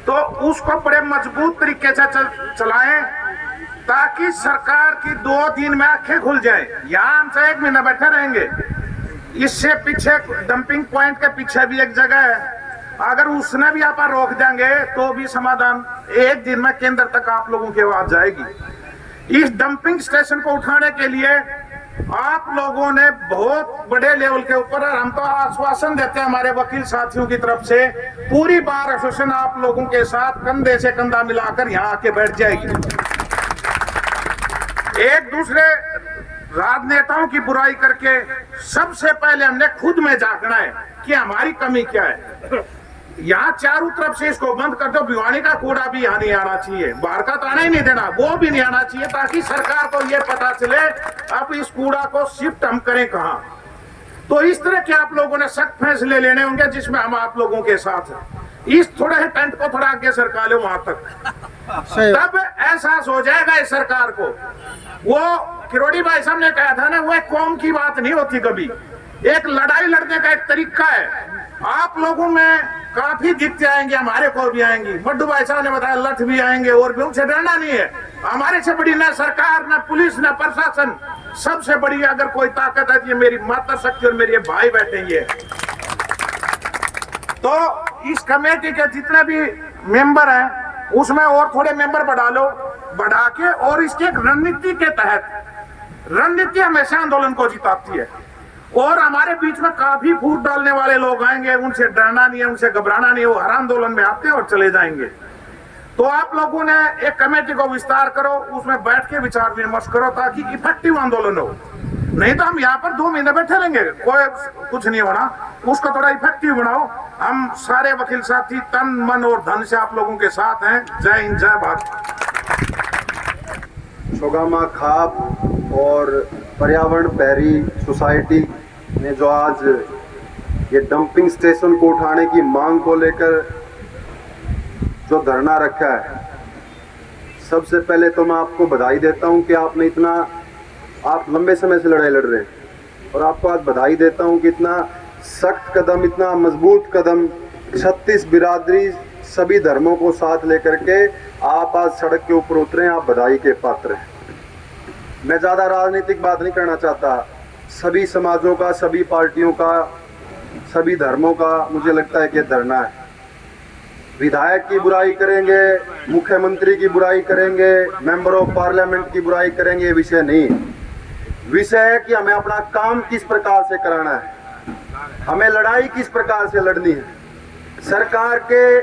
तो उसको बड़े मजबूत तरीके से चलाएं, ताकि सरकार की 2 दिन में आंखें खुल जाए। यहाँ हमसे 1 महीना बैठे रहेंगे, इससे पीछे डंपिंग पॉइंट के पीछे भी एक जगह है, अगर उसने भी आप रोक देंगे तो भी समाधान 1 दिन में केंद्र तक आप लोगों की आवाज जाएगी। इस डंपिंग स्टेशन को उठाने के लिए आप लोगों ने बहुत बड़े लेवल के ऊपर, हम तो आश्वासन देते हैं हमारे वकील साथियों की तरफ से, पूरी बार एसोसिएशन आप लोगों के साथ कंधे से कंधा मिलाकर यहाँ आके बैठ जाएगी। एक दूसरे राजनेताओं की बुराई करके सबसे पहले हमने खुद में झांकना है कि हमारी कमी क्या है। यहाँ चारों तरफ से इसको बंद कर दो, भिवानी का कूड़ा भी यहाँ नहीं आना चाहिए, बाहर का तो आना ही नहीं देना, वो भी नहीं आना चाहिए, ताकि सरकार को ये पता चले अब इस कूड़ा को शिफ्ट हम करें कहाँ। तो इस तरह के आप लोगों ने सख्त फैसले लेने होंगे, जिसमें हम आप लोगों के साथ हैं। इस थोड़े टेंट को थोड़ा आगे सरका लो वहां तक, तब एहसास हो जाएगा इस सरकार को। वो किरोड़ी भाई साहब ने कहा था ना, वो एक कौम की बात नहीं होती कभी, एक लड़ाई लड़ने का एक तरीका है। आप लोगों में काफी दिक्कतें आएंगी, हमारे को भी आएंगी, मड्डू भाई साहब ने बताया लठ भी आएंगे, और भी उनसे डरना नहीं है। हमारे से बड़ी ना सरकार, ना पुलिस, ना प्रशासन, सबसे बड़ी अगर कोई ताकत है ये मेरी माता शक्ति और मेरे भाई बैठेंगे। तो इस कमेटी के जितने भी मेंबर हैं उसमें और थोड़े मेंबर बढ़ा लो, बढ़ा के, और इसके एक रणनीति के तहत, रणनीति हमेशा आंदोलन को जिताती है, और हमारे बीच में काफी फूट डालने वाले लोग आएंगे, उनसे डरना नहीं है, उनसे घबराना नहीं है, वो हर आंदोलन में आते हैं और चले जाएंगे। तो आप लोगों ने एक कमेटी को विस्तार करो, उसमें बैठ के विचार विमर्श करो, ताकि इफेक्टिव आंदोलन हो। नहीं तो हम यहाँ पर 2 महीने बैठे रहेंगे, कोई कुछ नहीं होना, उसको थोड़ा इफेक्टिव बनाओ। हम सारे वकील साथी तन मन और धन से आप लोगों के साथ हैं। जय हिंद, जय भारत। चौगामा खाप और पर्यावरण पहरी सोसाइटी ने जो आज ये डंपिंग स्टेशन को उठाने की मांग को लेकर जो धरना रखा है, सबसे पहले तो मैं आपको बधाई देता हूं कि आपने इतना, आप लंबे समय से लड़ाई लड़ रहे हैं, और आपको आज बधाई देता हूं कि इतना सख्त कदम, इतना मजबूत कदम, 36 बिरादरी, सभी धर्मों को साथ लेकर के आप आज सड़क के ऊपर उतरे, आप बधाई के पात्र हैं। मैं ज़्यादा राजनीतिक बात नहीं करना चाहता, सभी समाजों का, सभी पार्टियों का, सभी धर्मों का मुझे लगता है कि धरना है। विधायक की बुराई करेंगे, मुख्यमंत्री की बुराई करेंगे, मेंबर ऑफ पार्लियामेंट की बुराई करेंगे, ये विषय नहीं है। विषय है कि हमें अपना काम किस प्रकार से कराना है, हमें लड़ाई किस प्रकार से लड़नी है, सरकार के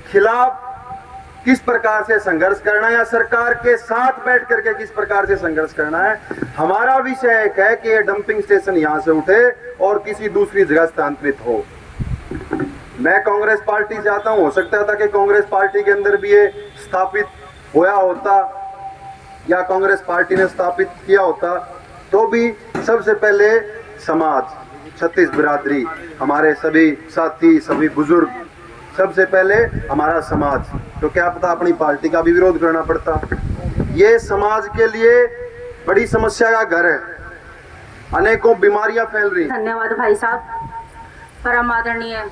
खिलाफ किस प्रकार से संघर्ष करना है, या सरकार के साथ बैठ करके किस प्रकार से संघर्ष करना है। हमारा विषय एक है कि ये डंपिंग स्टेशन यहाँ से उठे और किसी दूसरी जगह स्थानांतरित हो। मैं कांग्रेस पार्टी से आता हूँ, हो सकता था कि कांग्रेस पार्टी के अंदर भी ये स्थापित होया होता, या कांग्रेस पार्टी ने स्थापित किया होता, तो भी सबसे पहले समाज, 36 बिरादरी, हमारे सभी साथी, सभी बुजुर्ग, सबसे पहले हमारा समाज, तो क्या पता अपनी पार्टी का भी विरोध करना पड़ता। ये समाज के लिए बड़ी समस्या का घर है, अनेकों बीमारियां फैल रही। धन्यवाद भाई साहब, परम आदरणीय,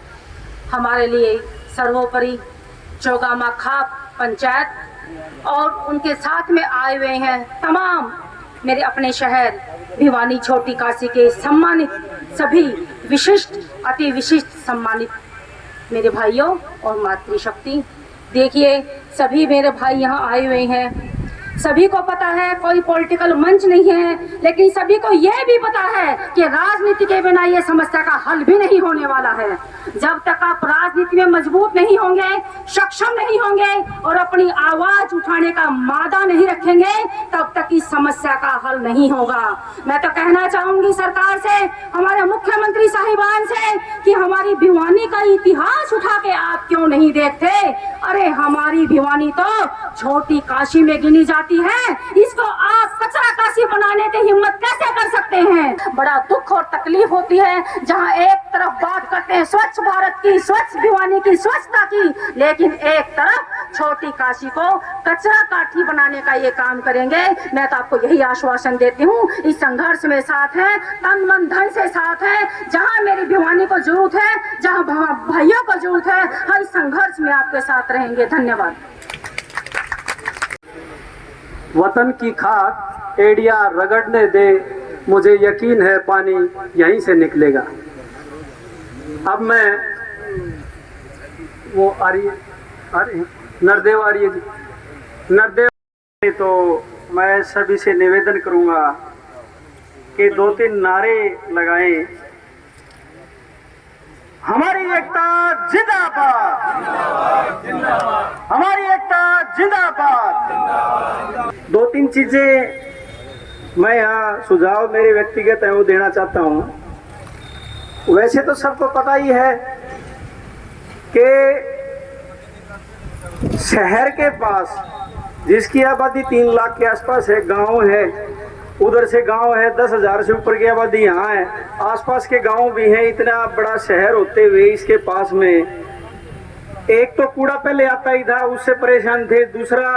हमारे लिए सर्वोपरि चौगामा खाप पंचायत और उनके साथ में आए हुए हैं तमाम मेरे अपने शहर भिवानी छोटी काशी के सम्मानित सभी विशिष्ट, अति विशिष्ट सम्मानित मेरे भाइयों और मातृशक्ति। देखिए सभी मेरे भाई यहाँ आए हुए हैं, सभी को पता है कोई पॉलिटिकल मंच नहीं है, लेकिन सभी को यह भी पता है कि राजनीति के बिना ये समस्या का हल भी नहीं होने वाला है। जब तक आप राजनीति में मजबूत नहीं होंगे, सक्षम नहीं होंगे और अपनी आवाज उठाने का मादा नहीं रखेंगे, तब तक इस समस्या का हल नहीं होगा। मैं तो कहना चाहूंगी सरकार से, हमारे मुख्यमंत्री साहिबान से, कि हमारी भिवानी का इतिहास उठा के आप क्यों नहीं देखते। अरे हमारी भिवानी तो छोटी काशी में गिनी जाती है, इसको आप कचरा काशी बनाने की हिम्मत कैसे कर सकते करते हैं। बड़ा दुख और तकलीफ होती है जहां एक तरफ बात करते हैं स्वच्छ भारत की, स्वच्छ भिवानी की, स्वच्छता की, लेकिन एक तरफ छोटी काशी को कचरा काठी बनाने का ये काम करेंगे। मैं तो आपको यही आश्वासन देती हूँ, इस संघर्ष में साथ है, तन मन धन से साथ है। जहाँ मेरी भिवानी को जरूरत है, जहाँ भाइयों को जरूरत है, हर संघर्ष में आपके साथ रहेंगे। धन्यवाद। वतन की खाक एड़िया रगड़ने दे, मुझे यकीन है पानी यहीं से निकलेगा। अब मैं वो आ रही है नरदेव आ रही है जी, नरदेव। तो मैं सभी से निवेदन करूंगा कि 2-3 नारे लगाएं। हमारी एकता जिंदाबाद, हमारी एकता जिंदाबाद। 2-3 चीजें मैं यहाँ सुझाव मेरे व्यक्तिगत है वो देना चाहता हूँ। वैसे तो सबको पता ही है कि शहर के पास जिसकी आबादी 3 लाख के आसपास है, गांव है, उधर से गांव है 10,000 से ऊपर की आबादी यहाँ है, आसपास के गांव भी हैं। इतना बड़ा शहर होते हुए इसके पास में एक तो कूड़ा पहले आता ही था, उससे परेशान थे, दूसरा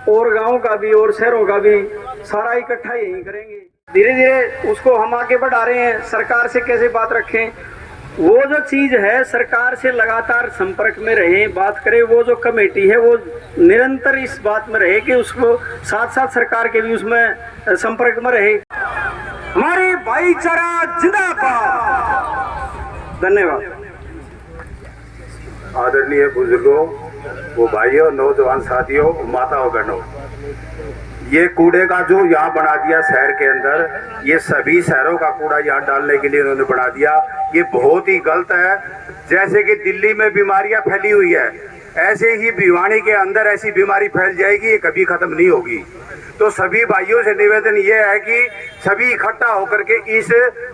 और गांव का भी और शहरों का भी सारा इकट्ठा यही करेंगे। धीरे धीरे उसको हम आगे बढ़ा रहे हैं। सरकार से कैसे बात रखें, वो जो चीज है सरकार से लगातार संपर्क में रहे, बात करें। वो जो कमेटी है वो निरंतर इस बात में रहे कि उसको साथ साथ सरकार के भी उसमें संपर्क में रहे। हमारी भाईचारा जिंदाबाद। धन्यवाद। आदरणीय बुजुर्गों, वो भाइयों, नौजवान साथियों, माताओं बहनों, ये कूड़े का जो यहाँ बना दिया शहर के अंदर, ये सभी शहरों का कूड़ा यहाँ डालने के लिए इन्होंने बना दिया, ये बहुत ही गलत है। जैसे कि दिल्ली में बीमारियां फैली हुई है, ऐसे ही भिवानी के अंदर ऐसी बीमारी फैल जाएगी, ये कभी खत्म नहीं होगी। तो सभी भाइयों से निवेदन ये है कि सभी इकट्ठा होकर के इस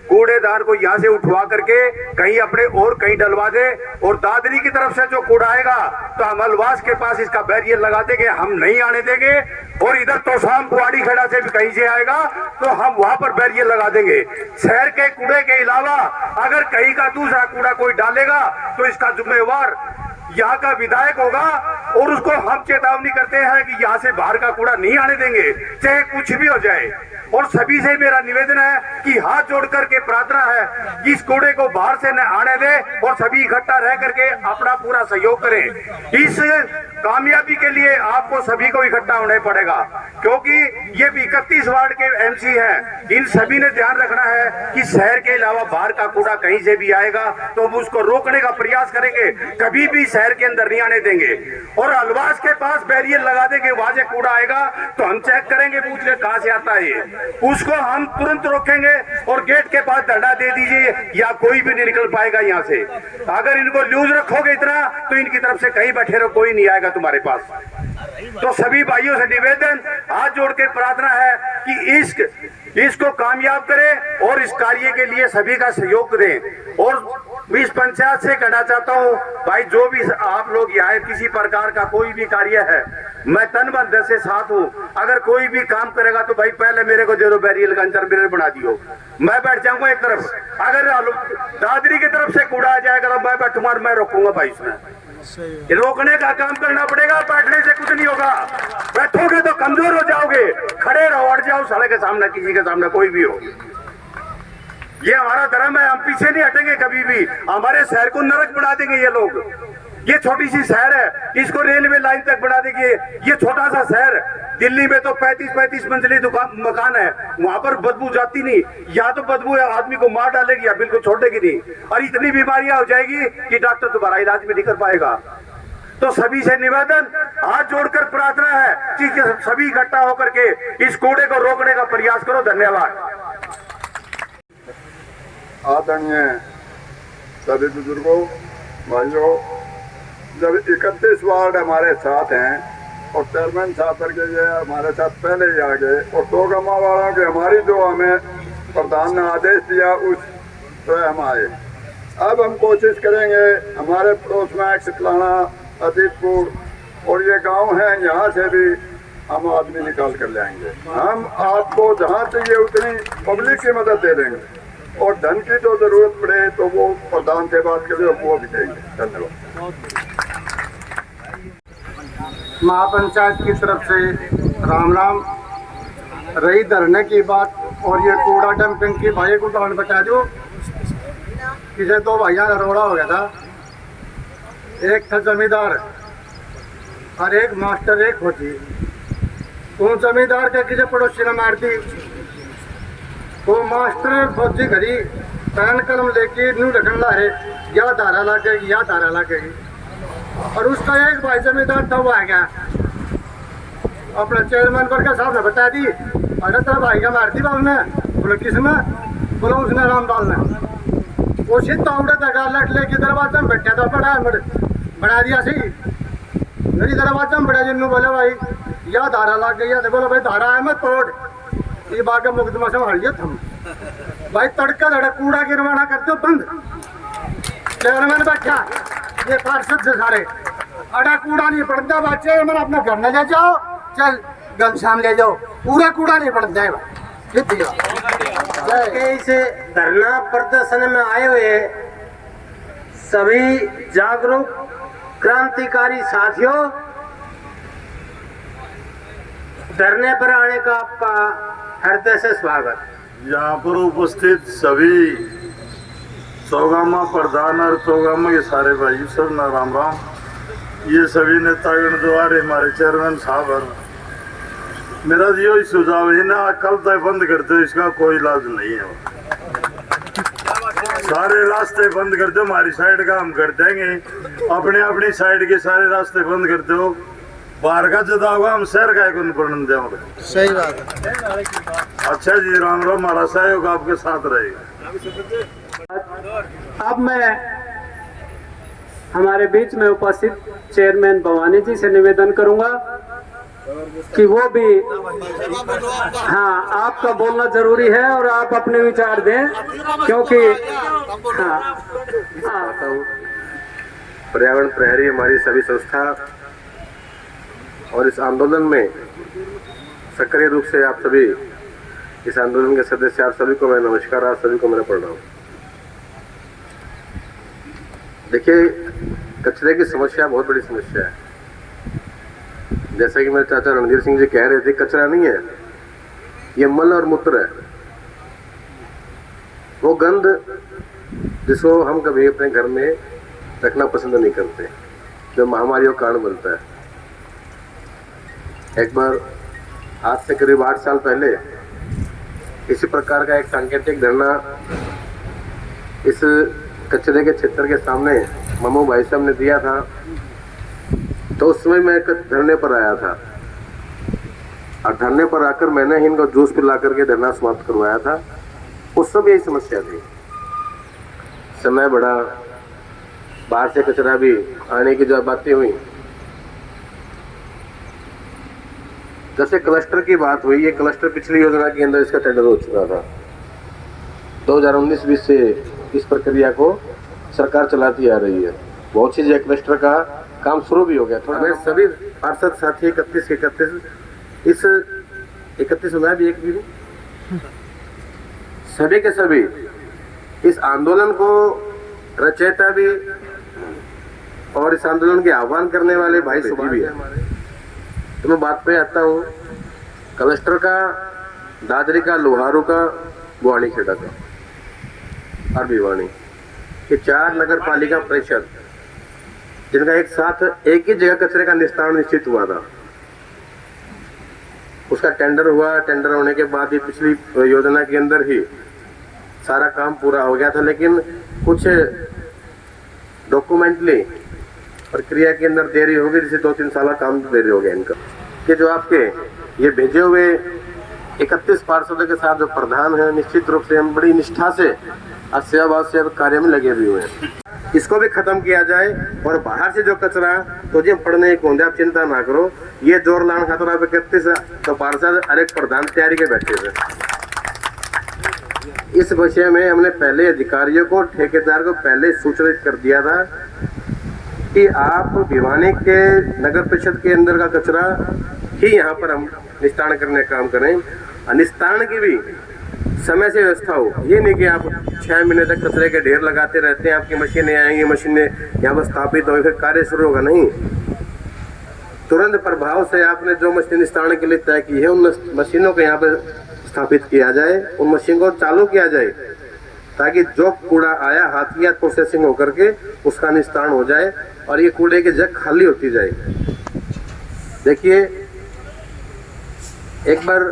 कूड़ेदार को यहाँ से उठवा करके कहीं अपने और कहीं डलवा दे। और दादरी की तरफ से जो कूड़ा आएगा तो हम अलवास के पास इसका बैरियर लगा देंगे, हम नहीं आने देंगे। और इधर तोशाम कुआड़ी खेड़ा से भी कहीं से आएगा तो हम वहां पर बैरियर लगा देंगे। शहर के कूड़े के अलावा अगर कहीं का दूसरा कूड़ा कोई डालेगा तो इसका जिम्मेवार यहाँ का विधायक होगा। और उसको हम चेतावनी करते हैं कि यहाँ से बाहर का कूड़ा नहीं आने देंगे, चाहे कुछ भी हो जाए। और सभी से मेरा निवेदन है कि हाथ जोड़ करके प्रार्थना है कि इस कूड़े को बाहर से न आने दे और सभी इकट्ठा रह करके अपना पूरा सहयोग करें। इस कामयाबी के लिए आपको सभी को इकट्ठा होना पड़ेगा, क्योंकि ये 31 वार्ड के एमसी हैं। इन सभी ने ध्यान रखना है कि शहर के अलावा बाहर का कूड़ा कहीं से भी आएगा तो हम उसको रोकने का प्रयास करेंगे, कभी भी शहर के अंदर नहीं आने देंगे। और अलवास के पास बैरियर लगा देंगे, वहां से कूड़ा आएगा तो हम चेक करेंगे, पूछ ले कहां से आता है, उसको हम तुरंत रोकेंगे। और गेट के पास डंडा दे दीजिए या कोई भी नहीं निकल पाएगा यहाँ से। अगर इनको लूज रखोगे इतना तो इनकी तरफ से कहीं बैठे रहो, कोई नहीं आएगा तुम्हारे पास। तो सभी भाइयों से निवेदन, हाथ जोड़ के प्रार्थना है कि इसको कामयाब करें और इस कार्य के लिए सभी का सहयोग करें। और इस पंचायत से कहना चाहता हूँ भाई, जो भी आप लोग यहाँ किसी प्रकार का कोई भी कार्य है, मैं तन मन धन से साथ हूँ। अगर कोई भी काम करेगा तो भाई पहले मेरे को जरूर बैरियर का अंतर मेरे बना दियो, मैं बैठ जाऊंगा एक तरफ। अगर दादरी की तरफ से कूड़ा आ जाएगा तो मैं बैठूंगा, मैं रोकूंगा भाई। इसमें रोकने का काम करना पड़ेगा, बैठने से कुछ नहीं होगा। बैठोगे तो कमजोर हो जाओगे, खड़े रहो, अड़ जाओ साले के सामने, किसी के सामने कोई भी हो। ये हमारा धर्म है, हम पीछे नहीं हटेंगे कभी भी। हमारे शहर को नरक बना देंगे ये लोग। ये छोटी सी शहर है, इसको रेलवे लाइन तक बना देंगे। ये छोटा सा शहर, दिल्ली में तो 35-35 मंजिली मकान है, वहां पर बदबू जाती नहीं। या तो बदबू आदमी को मार डालेगी या बिल्कुल छोड़ेगी नहीं, और इतनी बीमारियां हो जाएगी कि डॉक्टर दोबारा इलाज में नहीं कर पाएगा। तो सभी से निवेदन, हाथ जोड़कर प्रार्थना है कि सभी इकट्ठा होकर के इस कूड़े को रोकने का प्रयास करो। धन्यवाद। आदरणीय सभी बुजुर्गों, भाइयों, जब 31 वार्ड हमारे साथ हैं और चेयरमैन साहब करके ये हमारे साथ पहले ही आ गए, और दो गमा वालों के हमारी जो हमें प्रधान ने आदेश दिया उस पर हम आए। अब हम कोशिश करेंगे, हमारे पड़ोस में सिपलाना, अजीतपुर और ये गांव हैं, यहाँ से भी हम आदमी निकाल कर ले आएंगे। हम आपको जहाँ चाहिए उतनी पब्लिक की मदद दे देंगे और धन की जो जरूरत पड़े तो वो प्रधान से बात करें वो भी देंगे। धन्यवाद। महापंचायत की तरफ से राम राम। रही धरने की बात और ये कूड़ा डंपिंग की, भाई को तो बता दो किसे दो भाइयों का रोड़ा हो गया था। एक था जमींदार और एक मास्टर एक फौजी। तो जमींदार के किसी पड़ोसी ने मार दी तो मास्टर फौजी घरी पेन कलम लेके न्यू रखने ला है, या धारा लागेगी या धारा लागेगी। और उसका एक भाई जमींदार था वो आ गया अपने चेयरमैन पर के साहब ने बता दी, अरे तेरा भाई का मार दी बाबू ने। बोले किसने? बोला उसने रामपाल ने। वो सीधा उड़े था लट लेके दरवाजा में बैठा था, बढ़ा दिया सी मेरी दरवाजा में बड़ा जिन्नू। बोले भाई या धारा लग गई है। बोला भाई धारा है मैं तोड़ ये बाग मुकदमा से मार लिया थम। भाई तड़का धड़ा कूड़ा गिरवाना करते हो बंद। चेयरमैन बैठा ये पार्षद से सारे अड़ा कूड़ा नहीं पड़ता बच्चे मैंने अपना घर न ले जाओ, चल घनश्याम ले जाओ, पूरा कूड़ा नहीं पड़ता है। इस धरना प्रदर्शन में आए हुए सभी जागरूक क्रांतिकारी साथियों, धरने पर आने का आपका हृदय से स्वागत। यहाँ पर उपस्थित सभी चौगामा प्रधान और चौगामा के सारे भाई सब ना राम राम। ये सभी नेतागण जो आ रहे हमारे चेयरमैन साहब और मेरा यही सुझाव है ना, कल तक बंद कर दो, इसका कोई इलाज नहीं है। सारे रास्ते बंद कर दो, हमारी साइड का हम कर देंगे, अपने अपनी साइड के सारे रास्ते बंद कर दो। बाहर का जदा होगा हम शहर का कौन पढ़ने देंगे। सही बात है। अच्छा जी राम राम, हमारा सहयोग आपके साथ रहेगा। अब मैं हमारे बीच में उपस्थित चेयरमैन भवानी जी से निवेदन करूंगा कि वो भी, हाँ आपका बोलना जरूरी है और आप अपने विचार दें क्योंकि पर्यावरण प्रहरी हमारी सभी संस्था और इस आंदोलन में सक्रिय रूप से आप सभी इस आंदोलन के सदस्य, आप सभी को मैं नमस्कार, आप सभी को मेरा प्रणाम। देखिए, कचरे की समस्या बहुत बड़ी समस्या है। जैसा कि मेरे चाचा रणधीर सिंह जी कह रहे थे, कचरा नहीं है, ये मल और मूत्र है। वो गंध जिसको हम कभी अपने घर में रखना पसंद नहीं करते, जो महामारियों का कारण बनता है। एक बार आज से करीब 8 साल पहले इसी प्रकार का एक सांकेतिक धरना इस कचरे के क्षेत्र के सामने ममू भाई साहब ने दिया था। तो उस समय मैं धरने पर आया था और धरने पर आकर मैंने ही इनको जूस पिला करके धरना समाप्त करवाया था। उस समय यही समस्या थी। समय बढ़ा, बाहर से कचरा भी आने की जो बातें हुई, जैसे क्लस्टर की बात हुई, ये क्लस्टर पिछली योजना के अंदर इसका टेंडर हो चुका था। 2019-20 से इस प्रक्रिया को सरकार चलाती आ रही है। बहुत चीज क्लस्टर का काम शुरू भी हो गया। थोड़ा हमें सभी पार्षद साथी 31 मैं भी एक भी हूँ, सभी के सभी इस आंदोलन को रचयिता भी और इस आंदोलन के आह्वान करने वाले भाई सुबह भी है। तो मैं बात पे आता हूँ, क्लस्टर का, दादरी का, लोहारू का, बुआनी खेड़ा का और भिवानी, ये 4 नगर पालिका परिषद जिनका एक साथ एक ही जगह कचरे का निस्तारण निश्चित हुआ था। उसका टेंडर हुआ, टेंडर होने के बाद ही पिछली योजना के अंदर ही सारा काम पूरा हो गया था, लेकिन कुछ डॉक्यूमेंटली प्रक्रिया के अंदर देरी हो गई, जिससे 2-3 साल काम देरी हो गया इनका। कि जो आपके ये भेजे हुए 31 पार्षदों के साथ जो प्रधान है, निश्चित रूप से हम बड़ी निष्ठा से और सेवाभाव से कार्य में लगे हुए हैं। इसको भी खत्म किया जाए और बाहर से जो कचरा तो जी पढ़ने को आप चिंता ना करो, ये जोर लान खतरा पे 31 तो पार्षद और एक प्रधान तैयारी के बैठे थे। इस विषय में हमने पहले अधिकारियों को, ठेकेदार को पहले सूचित कर दिया था कि आप भिवानी के नगर परिषद के अंदर का कचरा ही यहाँ पर हम निस्तारण करने का काम करें। और निस्तारण की भी समय से व्यवस्था हो, ये नहीं कि आप 6 महीने तक कचरे के ढेर लगाते रहते हैं, आपकी मशीनें आएंगी, मशीनें यहाँ पर स्थापित होंगी, फिर कार्य शुरू होगा नहीं। तुरंत प्रभाव से आपने जो मशीन निस्तारण के लिए तय की है उन मशीनों को यहाँ पर स्थापित किया जाए, उन मशीन को चालू किया जाए, ताकि जो कूड़ा आया हाथ या प्रोसेसिंग होकर के उसका निस्तारण हो जाए और ये कूड़े की जगह खाली होती जाए। देखिए, एक बार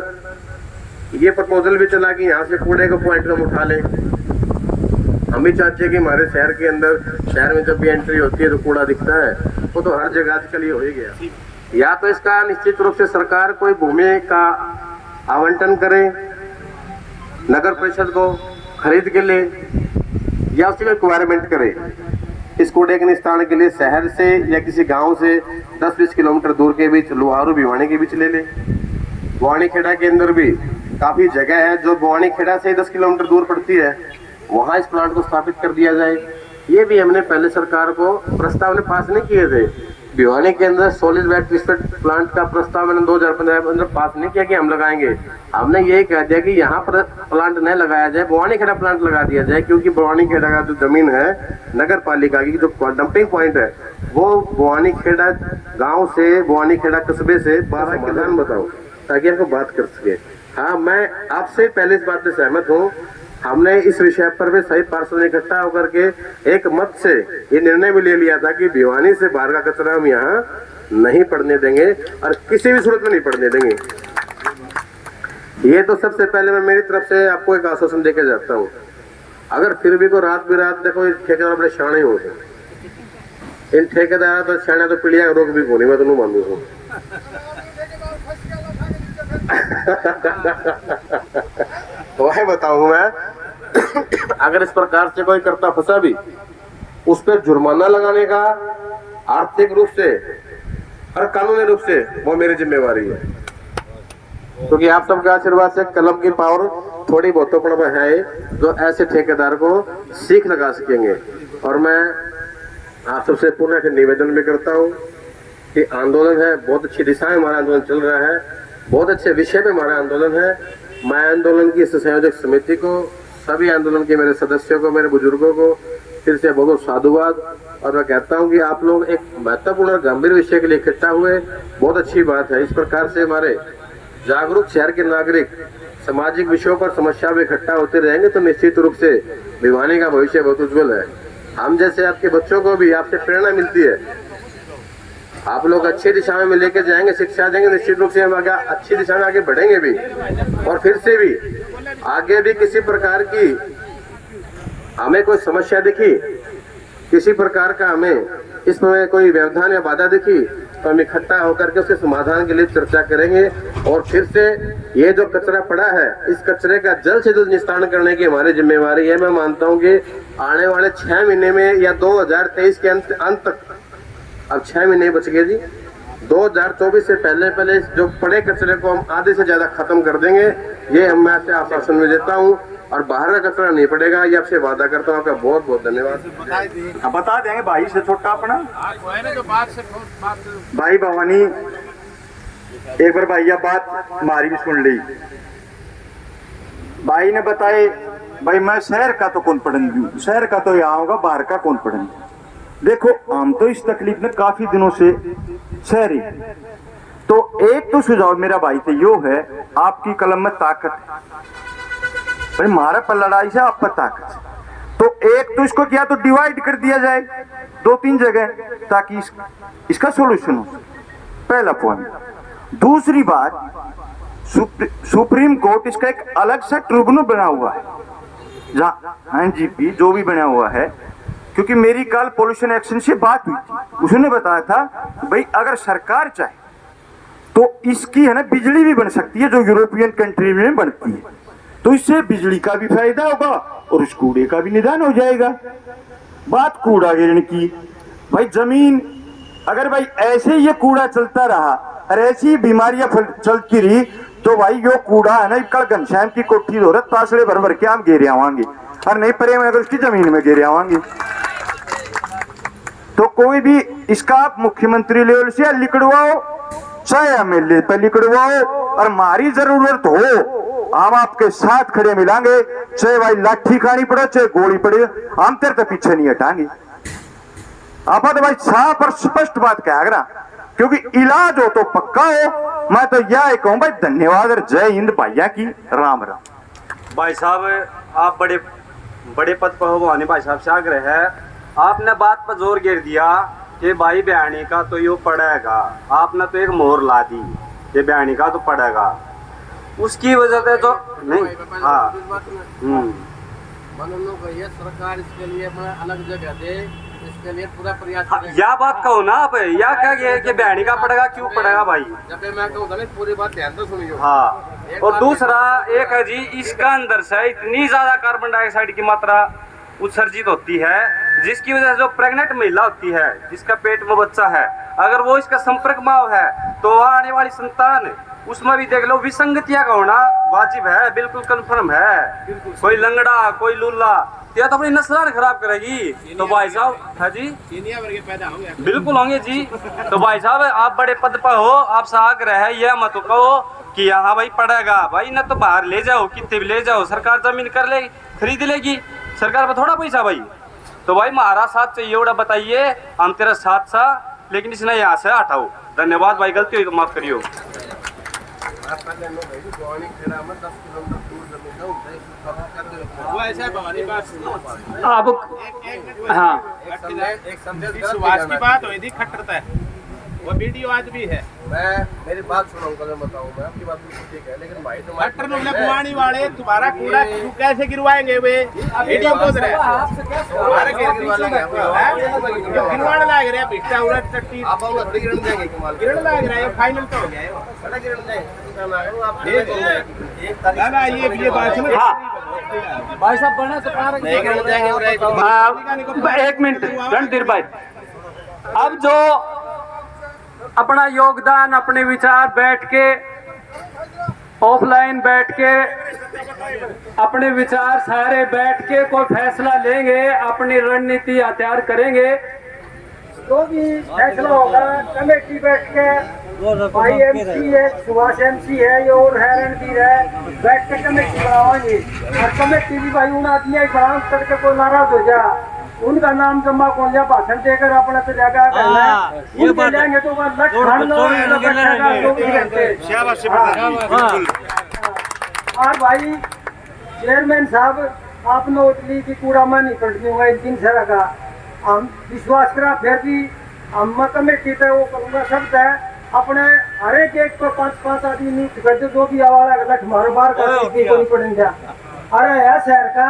ये प्रपोजल भी चला कि यहाँ से कूड़े को पॉइंट हम उठा लें। हम भी चाहते हैं कि हमारे शहर के अंदर, शहर में जब भी एंट्री होती है तो कूड़ा दिखता है, वो तो हर जगह आजकल ये हो ही गया। या तो इसका निश्चित रूप से सरकार कोई भूमि का आवंटन करे नगर परिषद को खरीद के ले, या उसकी रिक्वायरमेंट करे इस कूड़े के निस्तारण के लिए शहर से या किसी गांव से 10-20 किलोमीटर दूर के बीच लोहारू भिवानी के बीच ले ले। भिवानी खेड़ा के अंदर भी काफी जगह है जो भिवानी खेड़ा से 10 किलोमीटर दूर पड़ती है, वहां इस प्लांट को स्थापित कर दिया जाए। ये भी हमने पहले सरकार को प्रस्ताव पास नहीं किए थे। भिवानी के अंदर सॉलिड वेस्ट ट्रीटमेंट प्लांट का प्रस्ताव मैंने 2015 में अंदर पास नहीं किया कि हम लगाएंगे। हमने यही कह दिया कि यहाँ पर प्लांट नहीं लगाया जाए, भिवानी खेड़ा प्लांट लगा दिया जाए, क्योंकि भिवानी खेड़ा का जो जमीन है नगर पालिका की, जो डंपिंग पॉइंट है वो भिवानी खेड़ा गाँव से, भिवानी खेड़ा कस्बे से 12 किलोमीटर बताओ, ताकि आपको बात कर सके। हाँ, मैं आपसे पहले इस बात से सहमत हूँ। हमने इस विषय पर भी सही पार्षद इकट्ठा होकर के एक मत से ये निर्णय भी ले लिया था कि भिवानी से बाहर का कचरा हम यहाँ नहीं पड़ने देंगे और किसी भी सूरत में नहीं पड़ने देंगे। ये तो सबसे पहले मैं मेरी तरफ से आपको एक आश्वासन देकर जाता हूँ। अगर फिर भी कोई रात बिरात देखो, ठेकेदार बड़े शाणे हो गए, इन ठेकेदार तो शाणे तो पीढ़िया रोक भी होनी, मैं तो नहीं मानू हूँ। वह बताऊं मैं, अगर इस प्रकार से कोई करता फंसा भी, उस पर जुर्माना लगाने का आर्थिक रूप से और कानूनी रूप से वो मेरी जिम्मेवारी है, क्योंकि आप सबके आशीर्वाद से कलम की पावर थोड़ी बहुत है जो ऐसे ठेकेदार को सीख लगा सकेंगे। और मैं आप सबसे पुनः निवेदन भी करता हूँ कि आंदोलन है, बहुत अच्छी दिशा में हमारा आंदोलन चल रहा है, बहुत अच्छे विषय पे हमारा आंदोलन है। मैं आंदोलन की संयोजक समिति को, सभी आंदोलन के मेरे सदस्यों को, मेरे बुजुर्गों को फिर से बहुत साधुवाद। और मैं कहता हूं कि आप लोग एक महत्वपूर्ण और गंभीर विषय के लिए इकट्ठा हुए, बहुत अच्छी बात है। इस प्रकार से हमारे जागरूक शहर के नागरिक सामाजिक विषयों पर समस्या में इकट्ठा होते रहेंगे तो निश्चित रूप से भिवानी का भविष्य बहुत उज्जवल है। हम जैसे आपके बच्चों को भी आपसे प्रेरणा मिलती है, आप लोग अच्छी दिशा में लेके जाएंगे, शिक्षा देंगे, निश्चित रूप से हम आगे अच्छी दिशा में आगे बढ़ेंगे भी। और फिर से भी आगे भी किसी प्रकार की हमें कोई समस्या दिखी, किसी प्रकार का हमें इसमें कोई व्यवधान या बाधा दिखी, तो हम इकट्ठा होकर के उसके समाधान के लिए चर्चा करेंगे। और फिर से ये जो कचरा पड़ा है, इस कचरे का जल्द से जल्द निस्तारण करने की हमारी जिम्मेवारी है। मैं मानता हूँ कि आने वाले 6 महीने में या 2023 के अंत तक, अब 6 महीने बच गए जी, 2024 से पहले जो पड़े कचरे को हम आधे से ज्यादा खत्म कर देंगे, ये हम मैं आपसे आश्वासन में देता हूँ। और बाहर का कचरा नहीं पड़ेगा, ये आपसे वादा करता हूँ। आपका बहुत बहुत धन्यवाद। बता देंगे भाई से छोटा अपना भाई भवानी, एक बार भैया बात हमारी भी सुन ली। भाई ने बताए भाई मैं शहर का तो कौन पढ़ेंगी, शहर का तो यहाँ होगा, बाहर का कौन पढ़ेंगे। देखो हम तो इस तकलीफ में काफी दिनों से शहरी, तो एक तो सुझाव मेरा भाई से यो है, आपकी कलम में ताकत है भाई, हमारा पर लड़ाई से आप पर ताकत, तो एक तो इसको क्या तो डिवाइड कर दिया जाए 2-3 जगह, ताकि इसका सॉल्यूशन हो, पहला पॉइंट। दूसरी बात, सुप्रीम कोर्ट इसका एक अलग सा ट्रिब्यूनल बना हुआ है, जहाँ एनजीपी जो भी बना हुआ है, क्योंकि मेरी कल पोल्यूशन एक्शन से बात हुई थी, उसने बताया था भाई अगर सरकार चाहे तो इसकी है ना बिजली भी बन सकती है जो यूरोपियन कंट्री में बनती है, तो इससे बिजली का भी फायदा होगा और उस कूड़े का भी निदान हो जाएगा। बात कूड़ा गिरने की, भाई जमीन अगर भाई ऐसे ये कूड़ा चलता रहा और ऐसी बीमारियां चलती रही तो भाई यो कूड़ा है ना कल घनश्याम की कोठी हो रहा तासड़े भर भर के हम घेरे आवांगे और नहीं परे में अगर उसकी जमीन में घेरे आवांगे। तो कोई भी इसका आप मुख्यमंत्री लेवल से लिखवाओ चाहे एमएलए पे लिखवाओ और हमारी जरूरत हो हम आपके साथ खड़े मिलांगे, चाहे भाई लाठी खानी पड़े चाहे गोली पड़े, हम तेरे तो पीछे नहीं हटाएंगे। आप तो भाई साफ और स्पष्ट बात कह रहा, क्योंकि इलाज हो तो पक्का हो। मैं तो यह कहूं भाई धन्यवाद और जय हिंद भैया की, राम राम। भाई साहब आप बड़े पद पर हो, भवानी भाई साहब से आग्रह है, आपने बात पर जोर गिर दिया कि भाई बयानी का तो यो पड़ेगा, आपने तो एक मोहर ला दी ये बयानी का तो पड़ेगा, उसकी वजह से तो नहीं। हाँ सरकार इसके लिए अलग जगह दे, इसके लिए पूरा प्रयास हाँ, या बात कहो ना आप, या क्या कि बयानी का पड़ेगा, क्यों पड़ेगा भाई? जब मैं कहूँ पूरी बात ध्यान तो सुनियो। हाँ, और दूसरा एक है जी, इसका अंदर से इतनी ज्यादा कार्बन डाइऑक्साइड की मात्रा उत्सर्जित होती है, जिसकी वजह से जो प्रेग्नेंट महिला होती है, जिसका पेट में बच्चा है, अगर वो इसका संपर्क में है तो आने वाली संतान उसमें भी देख लो विसंगतियां का होना वाजिब है, बिल्कुल कंफर्म है। कोई लंगड़ा कोई लूला या तो अपनी नस्ल खराब करेगी। तो भाई साहब, हाँ जी पैदा होंगे, बिल्कुल होंगे जी। तो भाई साहब आप बड़े पद पर हो, आपसे आग्रह है यह मत कहो कि यहाँ भाई पड़ेगा, भाई ना तो बाहर ले जाओ, कितने भी ले जाओ, सरकार जमीन कर ले खरीद लेगी, सरकार पर थोड़ा पैसा भाई। तो भाई हमारा साथ चाहिए उड़ा बताइए, हम तेरा साथ सा, लेकिन इसने यहाँ से हटाओ। धन्यवाद भाई, गलती हुई तो माफ करियो। अब हाँ विश्वास की बात हुई थी, खट्टरता है वो वीडियो आज भी है। मैं मेरी बात सुनो अंकल, मैं बताऊं, मैं आपकी बात बिल्कुल ठीक है, लेकिन भाई तुम्हारे पुरानी वाले तुम्हारा कूड़ा कैसे गिरवाएंगे? वे वीडियो पोस्ट रहे तुम्हारा गिरवाने लग रहे हैं, भिट्टा उड़ा टट्टी आप गिरने देंगे, गिरने लग रहा है, फाइनल तो हो गया है, बड़ा गिरने देंगे ना। ये बात सुनो भाई साहब, बना तो एक मिनट रणधीर भाई, अब जो अपना योगदान अपने विचार बैठ के ऑफलाइन बैठ के अपने विचार सारे बैठ के कोई फैसला लेंगे, अपनी रणनीति तैयार करेंगे, तो भी फैसला होगा कमेटी बैठ के। भाई एमसी है, सुभाष एमसी है, ये और है रणधीर है, बैठ के कमेटी बनावाएंगे। और कमेटी भी भाई उन आदमी एडवांस करके कोई नाराज हो जा, उनका नाम जमा कौन जा भाषण देकर अपना तो जगह करना है, लेंगे तो और भाई चेयरमैन साहब आपने उतली की कूड़ा में नहीं कर दूंगा इन 3 साल का, हम विश्वास करा फिर भी हम कमेटी पे वो करूंगा सब है, अपने हर एक को 5-5 आदमी नियुक्त कर दो, जो भी आवारा गलत मारो बार करके कोई पड़ेगा। अरे है शहर का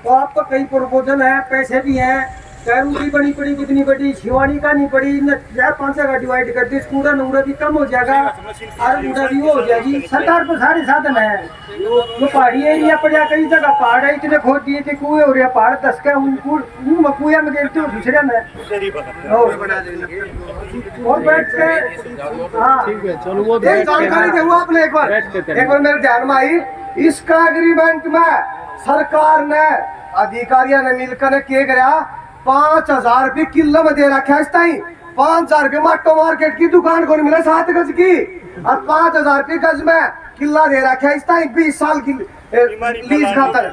तो आपको कई प्रपोजल है, पैसे भी हैं, कैरू की बनी पड़ी कितनी बड़ी, शिवानी का नहीं पड़ी, 4-5 का डिवाइड कर दी, कूड़ा नूड़ा भी कम हो जाएगा और कूड़ा भी वो हो जाएगी। सरकार को सारे साधन है, जो पहाड़ी एरिया पड़ा कई जगह पहाड़ है, इतने खोद दिए थे कुएं हो रहे पहाड़ 10 के कुएं में गिरते हो दूसरे में और बैठ के। हाँ जानकारी दूंगा आपने एक बार मेरे ध्यान में आई, इसका एग्रीमेंट में सरकार ने अधिकारियों ने मिलकर किए गया 5,000 रुपये किलो में दे रखा है। इस टाइम 5,000 रुपये माटो मार्केट की दुकान को मिला 7 गज की, और 5,000 रुपये गज में किला दे रखा है। इस टाइम 20 साल की लीज खातर।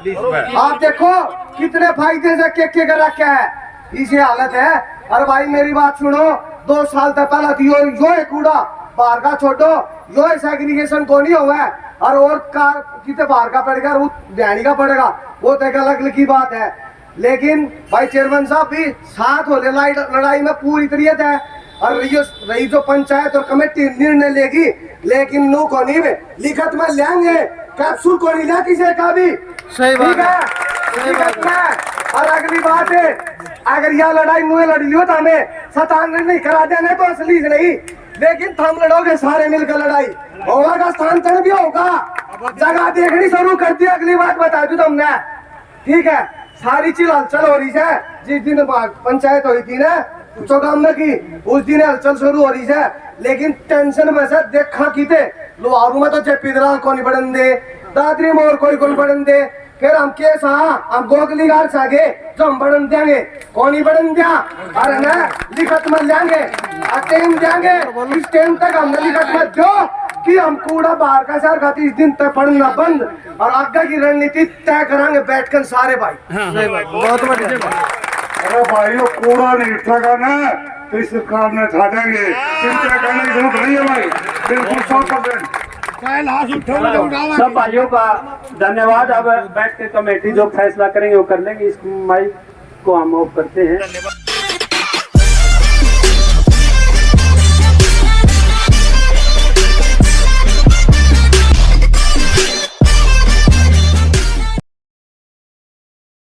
आप देखो कितने फायदे से के कर रखा है, इसी हालत है। अरे भाई मेरी बात सुनो, 2 साल तक पहला तो यो कूड़ा बाहर का छोड़ो, यो सेग्रीगेशन को नहीं हुआ है, और कितने बाहर का पड़ेगा, वो ध्यानी का पड़ेगा, वो तो एक अलग की बात है। लेकिन भाई चेयरमैन साहब भी साथ हो लड़ाई में पूरी तरीके है, और रही जो पंचायत और कमेटी निर्णय लेगी, लेकिन नो को नहीं में लिखत में लेंगे, कैप्सूल को नहीं लिया किसी का भी। सही बात है। और अगली बात है, अगर यह लड़ाई मुझे लड़ी हो तो हमें 97 नहीं करा देने तो असली नहीं, लेकिन हम लड़ोगे सारे मिलकर लड़ाई होगा का स्थानांतरण भी होगा, जगह देखनी शुरू कर दी। अगली बात बता दू तुमने, ठीक है, सारी चीज हलचल हो रही है। जिस दिन पंचायत हुई थी ना चौगाम में की, उस दिन हलचल शुरू हो रही है, लेकिन टेंशन में से देखा की थे लोहारू में तो पिदरा को नहीं बढ़न दे, दादरी में और कोई बढ़न दे, फिर हम केस हम गोगली गार सागे जो हम बढ़न देंगे कौन ही बढ़न दिया अरे ना लिखत मत लेंगे टाइम देंगे इस टाइम तक हमने लिखत मत दो कि हम कूड़ा बाहर का शहर खाती इस दिन तक पढ़ना बंद और आगे की रणनीति तय करांगे बैठकर सारे भाई। बहुत बढ़िया। अरे भाइयों कूड़ा नहीं उठागा ना तो इस सरकार ने उठा देंगे, चिंता करने की जरूरत नहीं है भाई, बिल्कुल 100%। सब भाइयों का धन्यवाद। अब बैठ के कमेटी जो फैसला करेंगे वो कर लेंगे। इस माइक को हम ऑफ करते हैं।